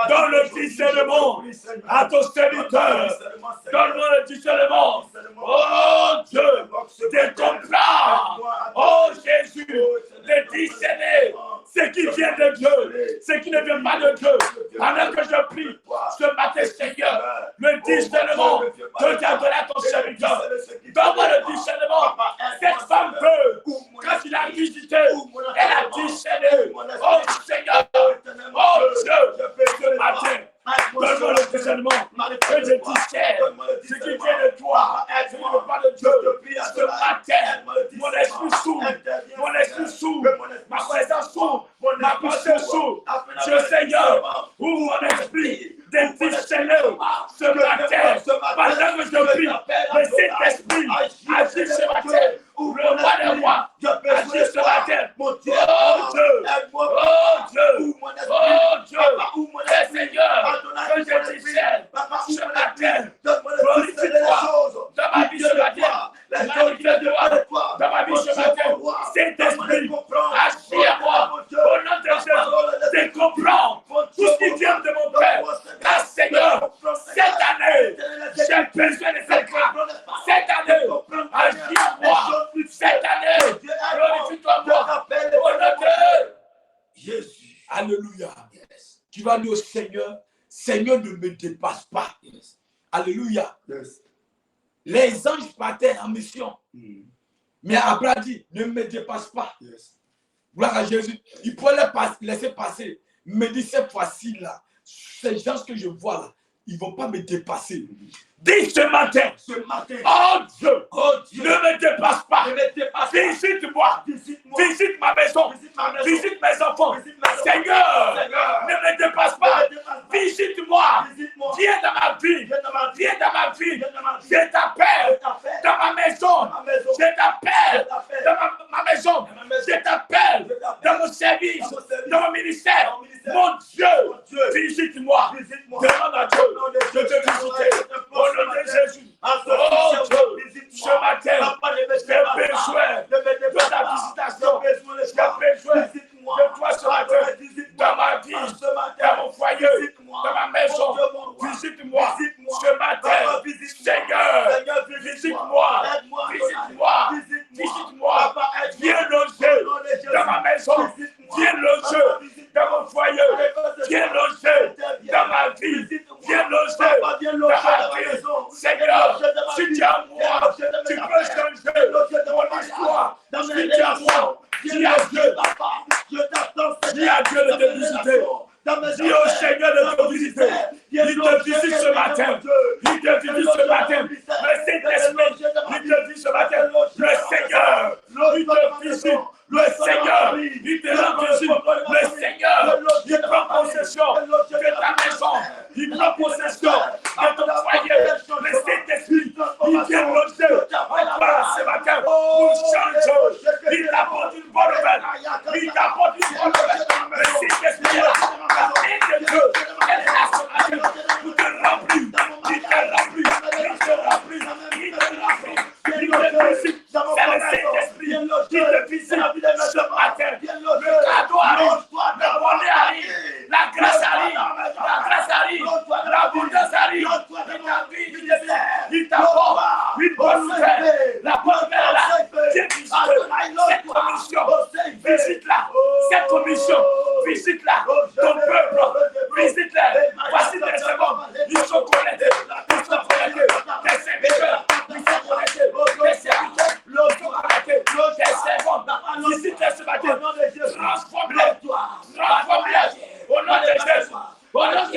donne le discernement à ton serviteur. Donne-moi le discernement. Oh Dieu, de comprendre. Oh Jésus, de discerner ce qui vient de Dieu, ce qui ne vient pas de Dieu. Pendant que je prie ce matin, Seigneur, le discernement que tu as donné à ton serviteur. Donne-moi le discernement. Cette femme veut, quand il a visité, elle a discerné. Oh Seigneur, oh Dieu, ce matin, donne-moi le discernement que je discerne ce qui vient de toi, ce qui ne vient pas de Dieu. Ce matin, mon esprit s'ouvre, ma connaissance s'ouvre, ma pensée s'ouvre. Je Seigneur, ouvre mon esprit de discerner ce matin, pendant que je prie, le Saint-Esprit agit ce matin. Le roi des rois agit ce matin. Oh Dieu, oh Dieu, oh Dieu, le Seigneur, que je discerne ce matin. Glorifie-toi dans ma vie ce matin. Glorifie-toi dans ma vie ce matin. Saint-Esprit, agis à moi. Au nom de Jésus, je comprends tout ce qui vient de mon Père. Car Seigneur, cette année, j'ai besoin de cette grâce. Cette année, agis à moi. Cette année, glorifie-toi moi. Au nom de Jésus. Alléluia. Yes. Tu vas dire au Seigneur, Seigneur, ne me dépasse pas. Yes. Alléluia. Yes. Les anges partaient en mission. Mais Abraham dit, ne me dépasse pas. Yes. Gloire à Jésus. Il pourrait les laisser passer. Mais dit cette fois-ci là, ces gens que je vois là, ils ne vont pas me dépasser. Dis ce matin, oh Dieu, ne me dépasse pas. Visite-moi, visite ma maison, visite mes enfants. Seigneur, ne me dépasse pas. Visite-moi, viens dans ma vie, viens dans ma vie. Je t'appelle dans ma maison, je t'appelle dans ma maison, je t'appelle dans mon service, dans mon ministère. Mon Dieu, visite-moi. Demande à Dieu de te visiter. Au nom de Jésus. Oh Dieu, ce matin, j'ai besoin de ta visitation. J'ai besoin de toi ce matin. Dans ma vie, dans mon foyer, dans ma maison. Visite-moi ce matin. Seigneur, visite-moi. Visite-moi. Visite-moi. Viens loger dans ma maison. Viens loger dans mon foyer. Viens loger dans ma vie. Viens loger dans ma vie. Seigneur, si tu es à moi, tu peux changer mon histoire. Si tu es à moi, dis à Dieu. Dis à Dieu de te visiter. Dis au Seigneur de te visiter. Il te visite ce matin. Il te visite ce matin. Le Saint-Esprit, il te visite ce matin. Le Seigneur, il te visite. Le Seigneur, il te rend visite. Le Seigneur, il prend possession de ta maison. Il prend possession de ton foyer. Le Saint-Esprit, il vient loger en toi ce matin pour changer. Il t'apporte une bonne nouvelle. Il t'apporte une bonne nouvelle. Le Saint-Esprit, la main de Dieu, elle est là ce matin pour te remplir. Il te remplit. Il te remplit. Il te remplit. Il te visite. C'est le Saint-Esprit qui te visite ce matin. Le cadeau arrive. Le bonheur arrive. La grâce arrive. La grâce arrive. L'abondance arrive. Il t'apporte une bonne nouvelle. La bonne nouvelle est là. Viens visiter cette commission. Visite-la. Cette commission. Visite-la. Ton peuple. Visite-la. Voici des secondes. Ils sont connectés. Ils sont connectés. Des serviteurs. Ils sont connectés. Des serviteurs. Ils sont connectés. Des secondes. Visite-les ce matin. Transforme-les. Transforme-les. Au nom de Jésus. Au nom de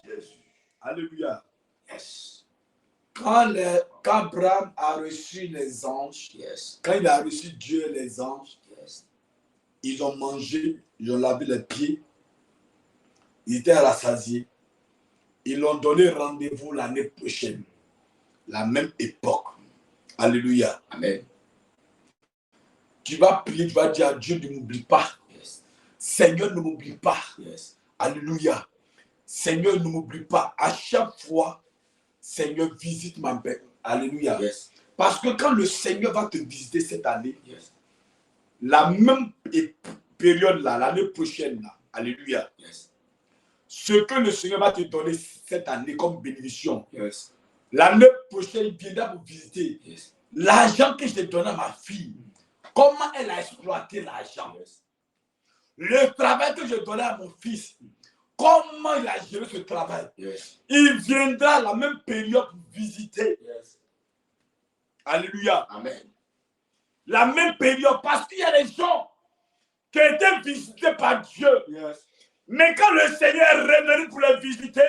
Jésus. Alléluia. Yes. Quand Abraham a reçu les anges, yes. Quand il a reçu Dieu et les anges, yes. Ils ont mangé, ils ont lavé les pieds, ils étaient rassasiés. Ils l'ont donné rendez-vous l'année prochaine, la même époque. Alléluia. Amen. Tu vas prier, tu vas dire à Dieu, ne m'oublie pas. Yes. Seigneur, ne m'oublie pas. Yes. Alléluia. Seigneur, ne m'oublie pas. À chaque fois, Seigneur, visite ma paix. Alléluia. Yes. Parce que quand le Seigneur va te visiter cette année, yes. La même période-là, l'année prochaine, là, alléluia, Yes. ce que le Seigneur va te donner cette année comme bénédiction, Yes. l'année prochaine, il viendra vous visiter. Yes. L'argent que j'ai donné à ma fille, comment elle a exploité l'argent. Yes. Le travail que j'ai donné à mon fils, comment il a géré ce travail. Yes. Il viendra à la même période pour visiter. Yes. Alléluia. Amen. La même période, parce qu'il y a des gens qui ont été visités par Dieu. Yes. Mais quand le Seigneur est revenu pour les visiter,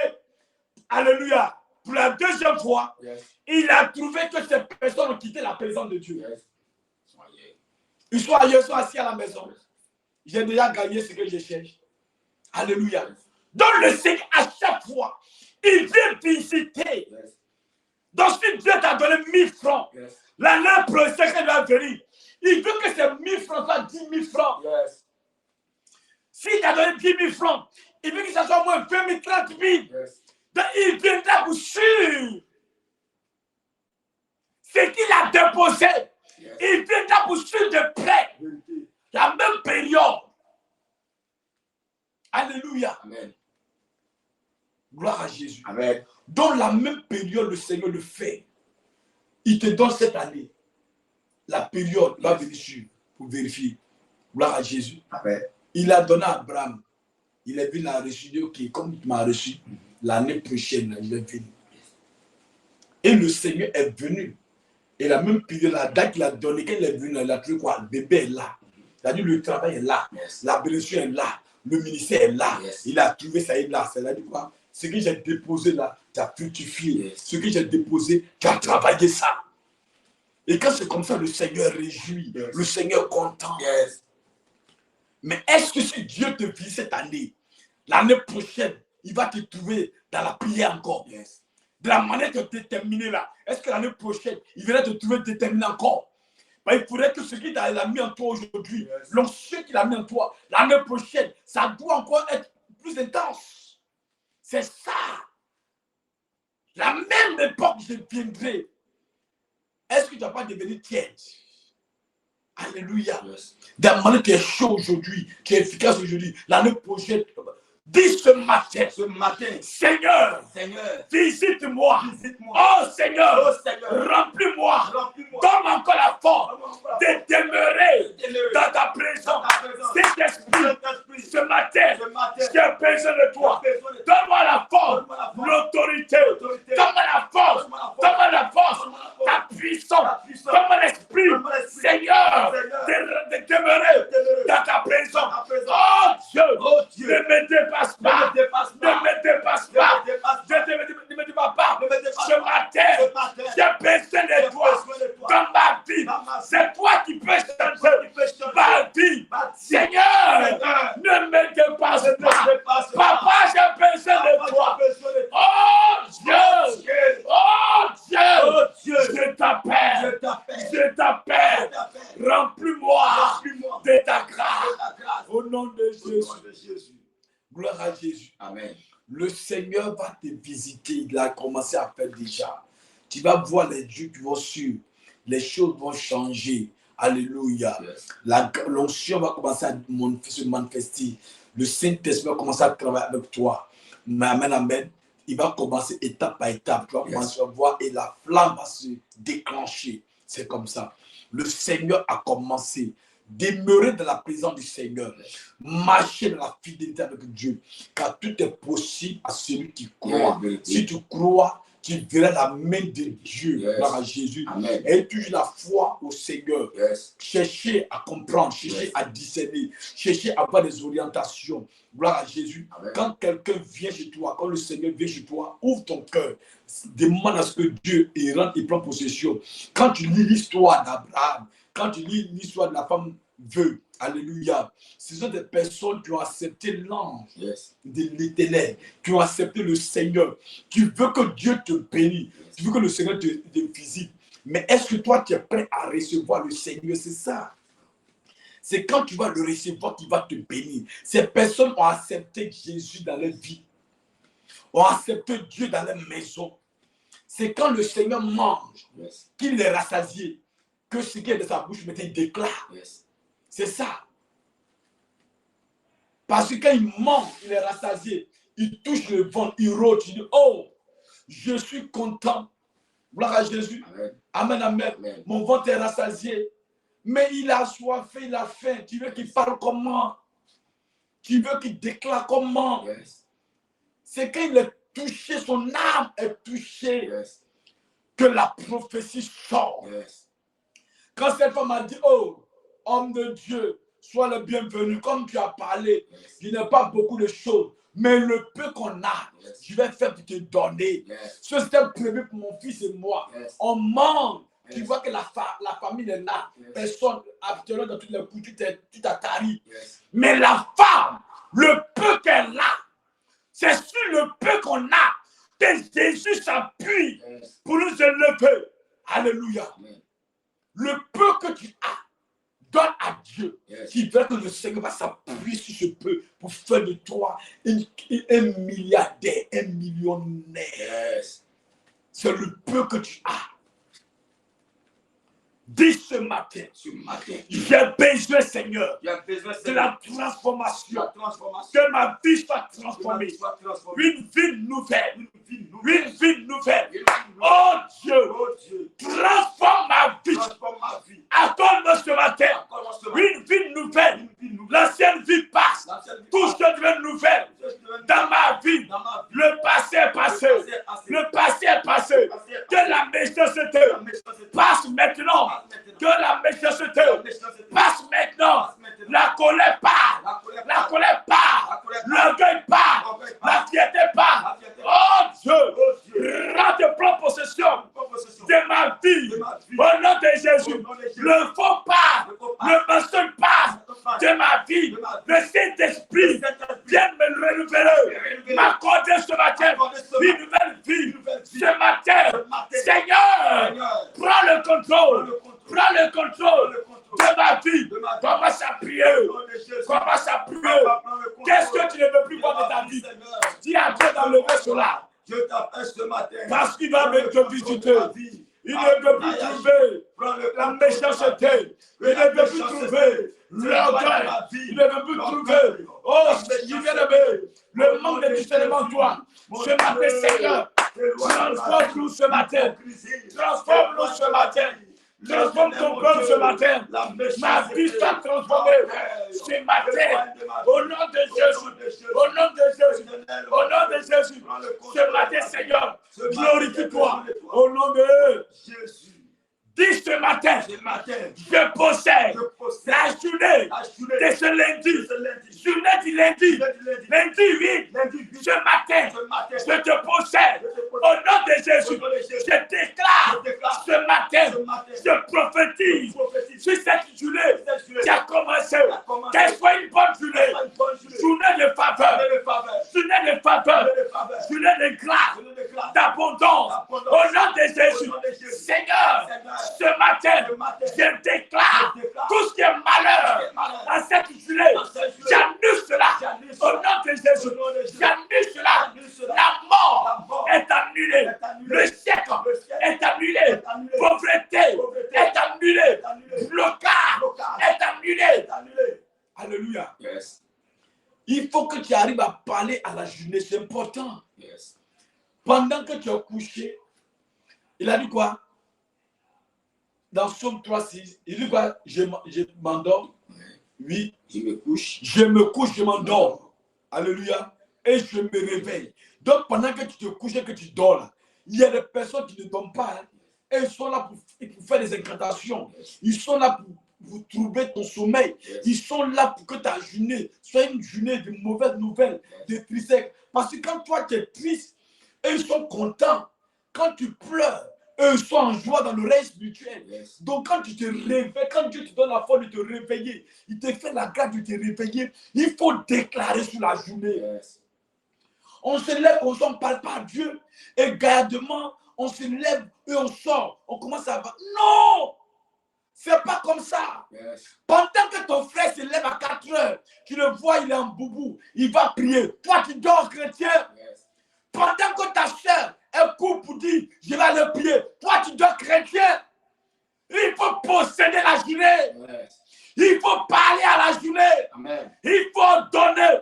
alléluia, pour la deuxième fois, Yes. il a trouvé que ces personnes ont quitté la présence de Dieu. Yes. Ils sont ailleurs, ils sont assis à la maison. J'ai déjà gagné ce que je cherche. Alléluia. Donc le Seigneur, à chaque fois, il vient visiter. Yes. Donc si Dieu t'a donné 1000 francs, Yes. l'année prochaine qu'il va venir, il veut que ces 1000 francs soient 10 000 francs. Yes. S'il t'a donné 10 000 francs, il veut que ça soit au moins 20 000, 30 000. Yes. Donc il viendra vous suivre. Ce qu'il a déposé, Yes. il viendra vous suivre de près. La même période. Alléluia. Amen. Gloire à Jésus. Amen. Dans la même période, le Seigneur le fait. Il te donne cette année. La période va venir suivre pour vérifier. Gloire à Jésus. Amen. Il a donné à Abraham. Il est venu à reçu. Il dit, ok, comme tu m'as reçu, l'année prochaine, il est venu. Et le Seigneur est venu. Et la même période, la date qu'il a donnée, quand il est venu, il a trouvé quoi? Le bébé est là. C'est-à-dire le travail est là. Yes. La bénédiction est là. Le ministère est là. Yes. Il a trouvé ça est là. C'est-à-dire quoi? Ce que j'ai déposé là, tu as fructifié. Yes. Ce que j'ai déposé, tu as travaillé ça. Et quand c'est comme ça, le Seigneur réjouit. Yes. Le Seigneur est content. Yes. Mais est-ce que si Dieu te visite cette année, l'année prochaine, il va te trouver dans la prière encore? Yes. De la manière que tu es déterminé là, est-ce que l'année prochaine, il viendra te trouver déterminé encore? Ben, il faudrait que ce qu'il a mis en toi aujourd'hui, Yes. l'onction qu'il a mis en toi, l'année prochaine, ça doit encore être plus intense. C'est ça. La même époque, je viendrai. Est-ce que tu ne vas pas devenir tiède? Alléluia. Yes. De la manière qui est chaud aujourd'hui, qui est efficace aujourd'hui, l'année prochaine, dis ce matin, Seigneur, Seigneur, visite-moi. visite-moi. Oh Seigneur, Oh Seigneur, remplis-moi. remplis-moi. Donne encore la force Donne-moi encore la de demeurer Demeurer dans ta présence. dans ta présence. Saint-Esprit, Saint-Esprit, ce matin, ce matin, j'ai besoin de toi. j'ai besoin de toi. Donne-moi la force, Donne-moi la force, l'autorité. l'autorité. Donne-moi la force, Donne-moi la force. donne-moi la force, Donne-moi la force. ta puissance. Ta puissance. Donne-moi l'esprit, Donne-moi l'esprit. Seigneur, Seigneur, de demeurer demeurer dans ta présence. dans ta présence. Oh Dieu, Oh Dieu, ne me dépasse ne pas. me dépasse Ne pas. me dépasse Ne pas. me dépasse Ne pas. me dépasse pas. Ne me dépasse Ce pas. matin, Ce matin, j'ai besoin de j'ai toi besoin de toi. dans ma vie. Dans ma vie. C'est toi qui peux toi changer qui peux changer ma vie. ma vie. Seigneur, Seigneur, ne me dépasse ne me pas. dépasse pas. Papa, j'ai besoin de Papa, toi. j'ai besoin de toi. Oh Oh Dieu, Dieu, oh Dieu, oh Dieu, je t'appelle, je t'appelle, je je t'appelle. t'appelle. Remplis-moi Remplis-moi de ta de grâce. ta grâce. Au nom de Au Jésus. nom de Jésus. Gloire à Jésus. Amen. Le Seigneur va te visiter. Il a commencé à faire déjà. Tu vas voir les dieux qui vont suivre. Les choses vont changer. Alléluia. Yes. L'onction va commencer à se manifester. Le Saint-Esprit va commencer à travailler avec toi. Amen, amen. Il va commencer étape par étape. Tu vas commencer à voir et la flamme va se déclencher. C'est comme ça. Le Seigneur a commencé. Demeurer dans la présence du Seigneur. Marcher dans la fidélité avec Dieu. Car tout est possible à celui qui croit. Yes. Si tu crois, tu verras la main de Dieu. Yes. Gloire à Jésus. Amen. Et toujours la foi au Seigneur. Yes. Cherchez à comprendre, cherchez Yes. à discerner, cherchez à avoir des orientations. Gloire à Jésus. Amen. Quand quelqu'un vient chez toi, quand le Seigneur vient chez toi, ouvre ton cœur. Demande à ce que Dieu rentre et prend possession. Quand tu lis l'histoire d'Abraham, quand tu lis l'histoire de la femme veuve, alléluia, ce sont des personnes qui ont accepté l'ange Yes. de l'Éternel, qui ont accepté le Seigneur. Tu veux que Dieu te bénisse, tu veux que le Seigneur te visite. Mais est-ce que toi, tu es prêt à recevoir le Seigneur? C'est ça. C'est quand tu vas le recevoir qu'il va te bénir. Ces personnes ont accepté Jésus dans leur vie, ont accepté Dieu dans leur maison. C'est quand le Seigneur mange, Yes. qu'il les rassasie, que ce qui est de sa bouche, maintenant il déclare. Yes. C'est ça. Parce que quand il mange, il est rassasié. Il touche le ventre, il rôde. Il dit, oh, je suis content. Gloire à Jésus. Amen, amen. Amen. Mon ventre est rassasié. Mais il a soifé, il a faim. Tu veux qu'il parle comment? Tu veux qu'il déclare comment? Yes. C'est quand il est touché, son âme est touchée, yes, que la prophétie sort. Yes. Quand cette femme a dit, oh, homme de Dieu, sois le bienvenu, comme tu as parlé, yes, il n'y a pas beaucoup de choses, mais le peu qu'on a, yes, je vais faire pour te donner. Yes. Ce c'était prévu pour mon fils et moi. Yes. On mange. Yes. Tu vois que la famille est là. Yes. Personne, habituellement dans toutes les coups, tout a tari. Yes. Mais la femme, le peu qu'elle a, c'est sur le peu qu'on a que Jésus s'appuie, yes, pour nous élever. Alléluia. Amen. Le peu que tu as, donne à Dieu. Yes. Qui veut que le Seigneur va s'appuyer sur ce peu pour faire de toi un milliardaire, un millionnaire. Yes. C'est le peu que tu as. Dis ce matin, j'ai besoin, Seigneur, de la transformation, que ma vie soit transformée, une vie nouvelle, une vie nouvelle. Oh Dieu, transforme ma vie, accorde-moi ce matin une vie nouvelle. L'ancienne vie passe, tout ce devient nouvelle dans ma vie. Le passé est passé, le passé est passé, que la méchanceté passe maintenant. Que la méchanceté passe maintenant. La colère part. La colère part. L'orgueil part. La fierté part. Oh Dieu, rends de pleine possession de ma vie. Au nom de Jésus. Le faux part. Le mensonge part de ma vie. Le Saint-Esprit vient me renouveler. M'accorder ce matin une nouvelle vie. Ce matin, Seigneur, prends le contrôle. Prends le contrôle de ma vie. Commence à prier. Commence à prier. Qu'est-ce que tu ne veux plus voir de ta vie? Dis à Dieu d'enlever cela. Je t'appelle ce matin. Parce qu'il va me te visiter. Il ne veut plus trouver la méchanceté. Il ne veut plus trouver l'orgueil. Il ne veut plus trouver, oh, le manque de discernement en toi. Ce matin, Seigneur, transforme-nous ce matin. Transforme-nous ce matin. Transforme ton peuple ce matin. Ma vie soit transformée ce matin. Au nom de Jésus. Au nom de Jésus. Au nom de Jésus. Ce matin, Seigneur, glorifie-toi. Au nom de Jésus. Dis ce matin, je possède la journée de ce lundi. Journée du lundi. Lundi 8. Ce matin, je te possède. Au nom de Jésus, je déclare ce matin, je prophétise sur cette journée qui a commencé. Qu'elle soit une bonne journée. Journée de faveur. Journée de faveur. Journée de grâce, d'abondance. Au nom de Jésus, Seigneur, ce matin, je déclare tout ce qui est malheur dans cette journée. J'annule cela. Au nom de Jésus, j'annule cela. La mort est annulée. Le siècle est annulé. Pauvreté est annulée. Blocage est annulé. Alléluia. Yes. Il faut que tu arrives à parler à la journée. C'est important. Yes. Pendant que tu es couché, il a dit quoi? Dans Somme 3:6, il dit quoi? Je m'endors. Oui. Je me couche. Je me couche, je m'endors. Alléluia. Et je me réveille. Donc pendant que tu te couches et que tu dors là, il y a des personnes qui ne dorment pas. Hein, et ils sont là pour faire des incantations. Ils sont là pour troubler ton sommeil. Ils sont là pour que ta journée soit une journée de mauvaises nouvelles, de tristesse. Parce que quand toi tu es triste, et ils sont contents. Quand tu pleures, eux sont en joie dans le règne spirituel. Yes. Donc quand tu te réveilles, quand Dieu te donne la force de te réveiller, il te fait la grâce de te réveiller, il faut déclarer sur la journée. Yes. On se lève, on ne parle pas à Dieu. Et gardement, on se lève et on sort. On commence à... Non! C'est pas comme ça. Yes. Pendant que ton frère se lève à 4 heures, tu le vois, il est en boubou, il va prier. Toi, tu dors chrétien. Yes. Pendant que ta soeur, elle court pour dire, je vais aller prier. Toi, tu dors chrétien. Il faut posséder la journée. Yes. Il faut parler à la journée. Amen. Il faut donner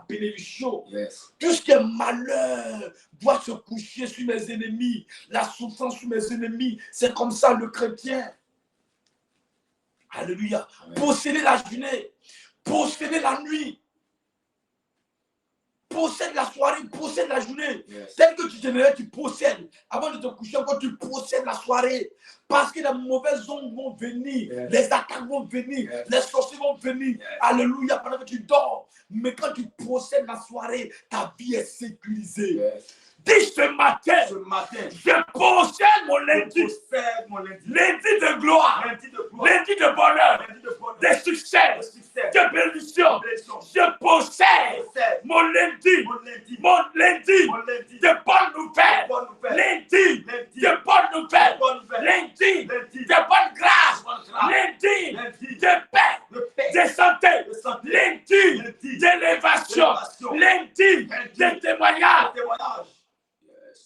la bénédiction. Yes. Tout ce qui est malheur doit se coucher sur mes ennemis. La souffrance sur mes ennemis. C'est comme ça le chrétien. Alléluia. Amen. Posséder la journée. Posséder la nuit. Possède la soirée, possède la journée. Yes. Tel que tu te lèves, tu possèdes. Avant de te coucher encore, tu possèdes la soirée. Parce que les mauvaises ondes vont venir. Yes. Les attaques vont venir. Yes. Les sorciers vont venir. Yes. Alléluia, pendant que tu dors. Mais quand tu possèdes la soirée, ta vie est sécurisée. Yes. Dis ce matin, Ce matin, je possède mon lundi. je possède mon lundi. Lundi de gloire. Lundi de gloire. Lundi de bonheur. Lundi de bonheur. De succès. De succès. De bénédiction. De bénédiction. Je possède Possède mon lundi. mon lundi. Mon lundi Mon lundi. de bonnes nouvelles. Bonne nouvelle. Lundi Lundi. de bonnes nouvelles. Bonne nouvelle. Lundi Lundi. de bonnes grâces. Bonne grâce. Lundi Lundi. de paix. De paix. De santé. De santé. Lundi Lundi. d'élévation. D'élévation. Lundi Lundi. de témoignage. Témoignage.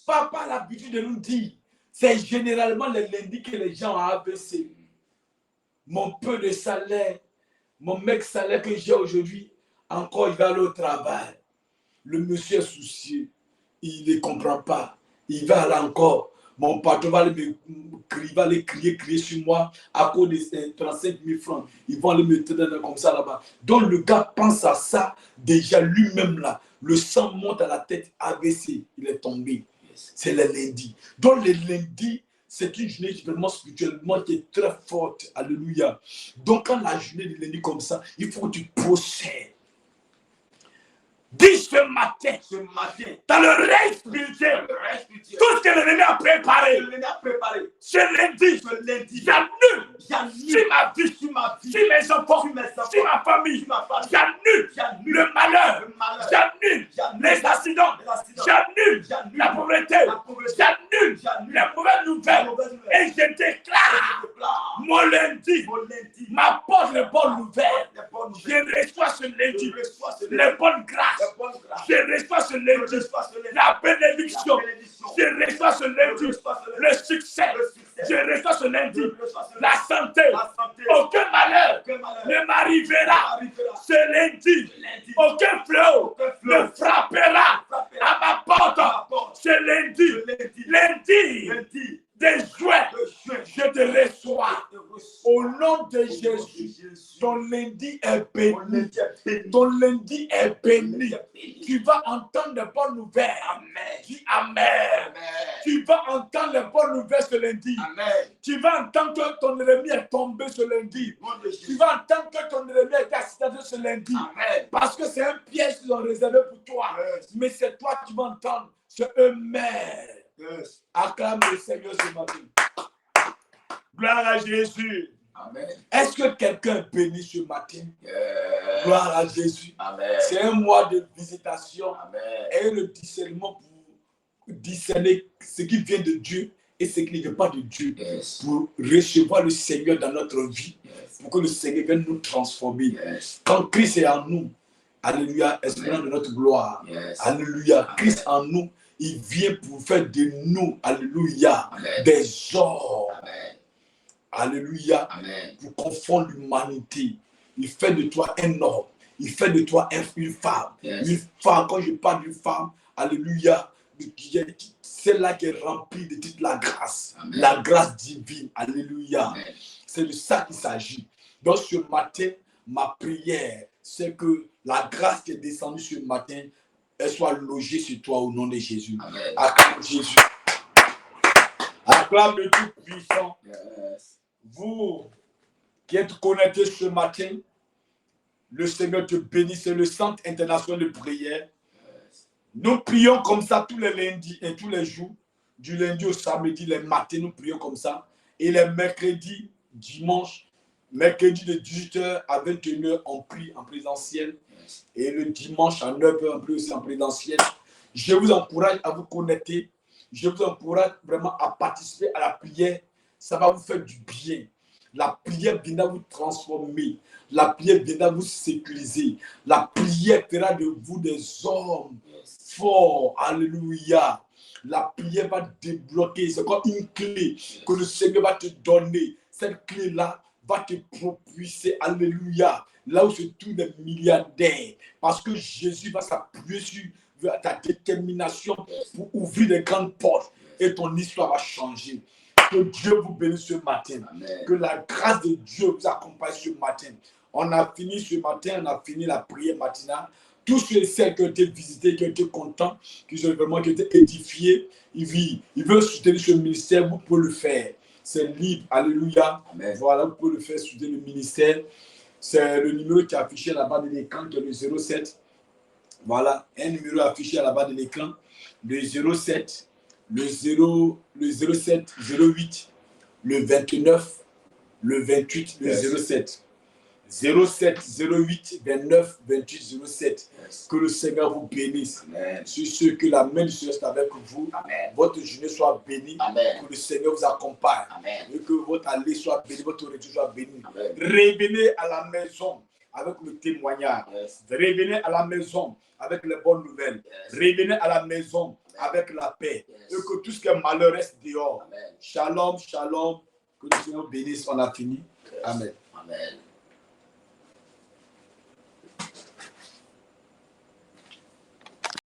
Papa a l'habitude de nous dire, c'est généralement les lundis que les gens ont AVC. Mon peu de salaire, mon mec salaire que j'ai aujourd'hui, encore il va aller au travail. Le monsieur est soucieux, il ne comprend pas. Il va aller encore. Mon patron va aller crier sur moi à cause de 35 000 francs. Ils vont aller me tenir comme ça là-bas. Donc le gars pense à ça, déjà lui-même là. Le sang monte à la tête, AVC, il est tombé. C'est le lundi. Donc le lundi, c'est une journée vraiment spirituellement qui est très forte. Alléluia. Donc quand la journée de lundi comme ça, il faut que tu possèdes. Dis ce matin, dans le règne spirituel, tout ce que l'ennemi a préparé, ce lundi, j'annule sur ma vie, sur mes enfants, sur ma famille, j'annule le malheur, j'annule les accidents, j'annule la pauvreté, j'annule les mauvaises nouvelles et je déclare mon lundi, ma porte de bonnes nouvelles. Je reçois ce lundi les bonnes grâces. Je reçois ce lundi la bénédiction. Je reçois ce lundi le succès. Je reçois ce lundi la santé. Aucun malheur ne m'arrivera. Ce lundi, aucun fléau ne frappera à ma porte. Ce lundi des joies, je te reçois. Au nom de Jésus, ton lundi est béni. Ton lundi est béni. Tu vas entendre de bonnes nouvelles. Dis Amen. Tu vas entendre les bonnes nouvelles ce lundi. Tu vas entendre que ton ennemi est tombé ce lundi. Tu vas entendre que ton ennemi est accidenté ce lundi. Parce que c'est un piège qu'ils ont réservé pour toi. Mais c'est toi qui vas entendre. C'est eux-mêmes. Acclame le Seigneur ce matin. Gloire à Jésus. Amen. Est-ce que quelqu'un est béni ce matin? Yes. Gloire à Jésus. Amen. C'est un mois de visitation. Amen. Et le discernement pour discerner ce qui vient de Dieu et ce qui ne vient pas de Dieu. Yes. Pour recevoir le Seigneur dans notre vie. Yes. Pour que le Seigneur vienne nous transformer. Yes. Quand Christ est en nous, alléluia, espérant de notre gloire. Yes. Alléluia, Amen. Christ en nous, il vient pour faire de nous, alléluia, Amen. des hommes. Amen. Alléluia, Amen. pour confondre l'humanité. Il fait de toi un homme. Il fait de toi une femme. Yes. Une femme, quand je parle d'une femme, alléluia, c'est là qui est remplie de toute la grâce. Amen. La grâce divine. Alléluia. Amen. C'est de ça qu'il s'agit. Donc ce matin, ma prière, c'est que la grâce qui est descendue ce matin, elle soit logée sur toi au nom de Jésus. Amen. Acclame Jésus. Acclame le Tout-Puissant. Yes. Vous qui êtes connectés ce matin, le Seigneur te bénisse. C'est le Centre international de prière. Yes. Nous prions comme ça tous les lundis et tous les jours. Du lundi au samedi, les matins, nous prions comme ça. Et les mercredis, dimanche, mercredi de 18h à 21h, on prie en présentiel. Yes. Et le dimanche à 9h, on prie aussi en présentiel. Je vous encourage à vous connecter. Je vous encourage vraiment à participer à la prière. Ça va vous faire du bien. La prière viendra vous transformer. La prière viendra vous sécuriser. La prière fera de vous des hommes forts. Alléluia. La prière va débloquer. C'est comme une clé que le Seigneur va te donner. Cette clé-là va te propulser, alléluia, là où se trouvent les milliardaires. Parce que Jésus va s'appuyer sur ta détermination pour ouvrir les grandes portes et ton histoire va changer. Que Dieu vous bénisse ce matin. Amen. Que la grâce de Dieu vous accompagne ce matin. On a fini ce matin, on a fini la prière matinale. Tous ceux et celles qui ont été visités, qui ont été contents, qui ont vraiment été édifiés, ils veulent soutenir ce ministère, vous pouvez le faire. C'est libre, alléluia. Amen. Voilà, vous pouvez le faire, soutenir le ministère. C'est le numéro qui est affiché à la bas de l'écran, qui est le 07. Voilà, un numéro affiché à la bas de l'écran, le 07, le 07, 08, le 29, le 28, le 07. 07, 08, 29, 28, 07. Yes. Que le Seigneur vous bénisse. Amen. Sur ce, que la main du Seigneur soit avec vous. Amen. Votre journée soit bénie. Amen. Que le Seigneur vous accompagne. Amen. Et que votre allée soit bénie, votre retour soit béni. Amen. Revenez à la maison avec le témoignage. Yes. Revenez à la maison avec les bonnes nouvelles. Yes. Revenez à la maison avec la paix. Yes. Et que tout ce qui est malheur reste dehors. Amen. Shalom, shalom. Que le Seigneur bénisse. On a fini. Yes. Amen. Amen.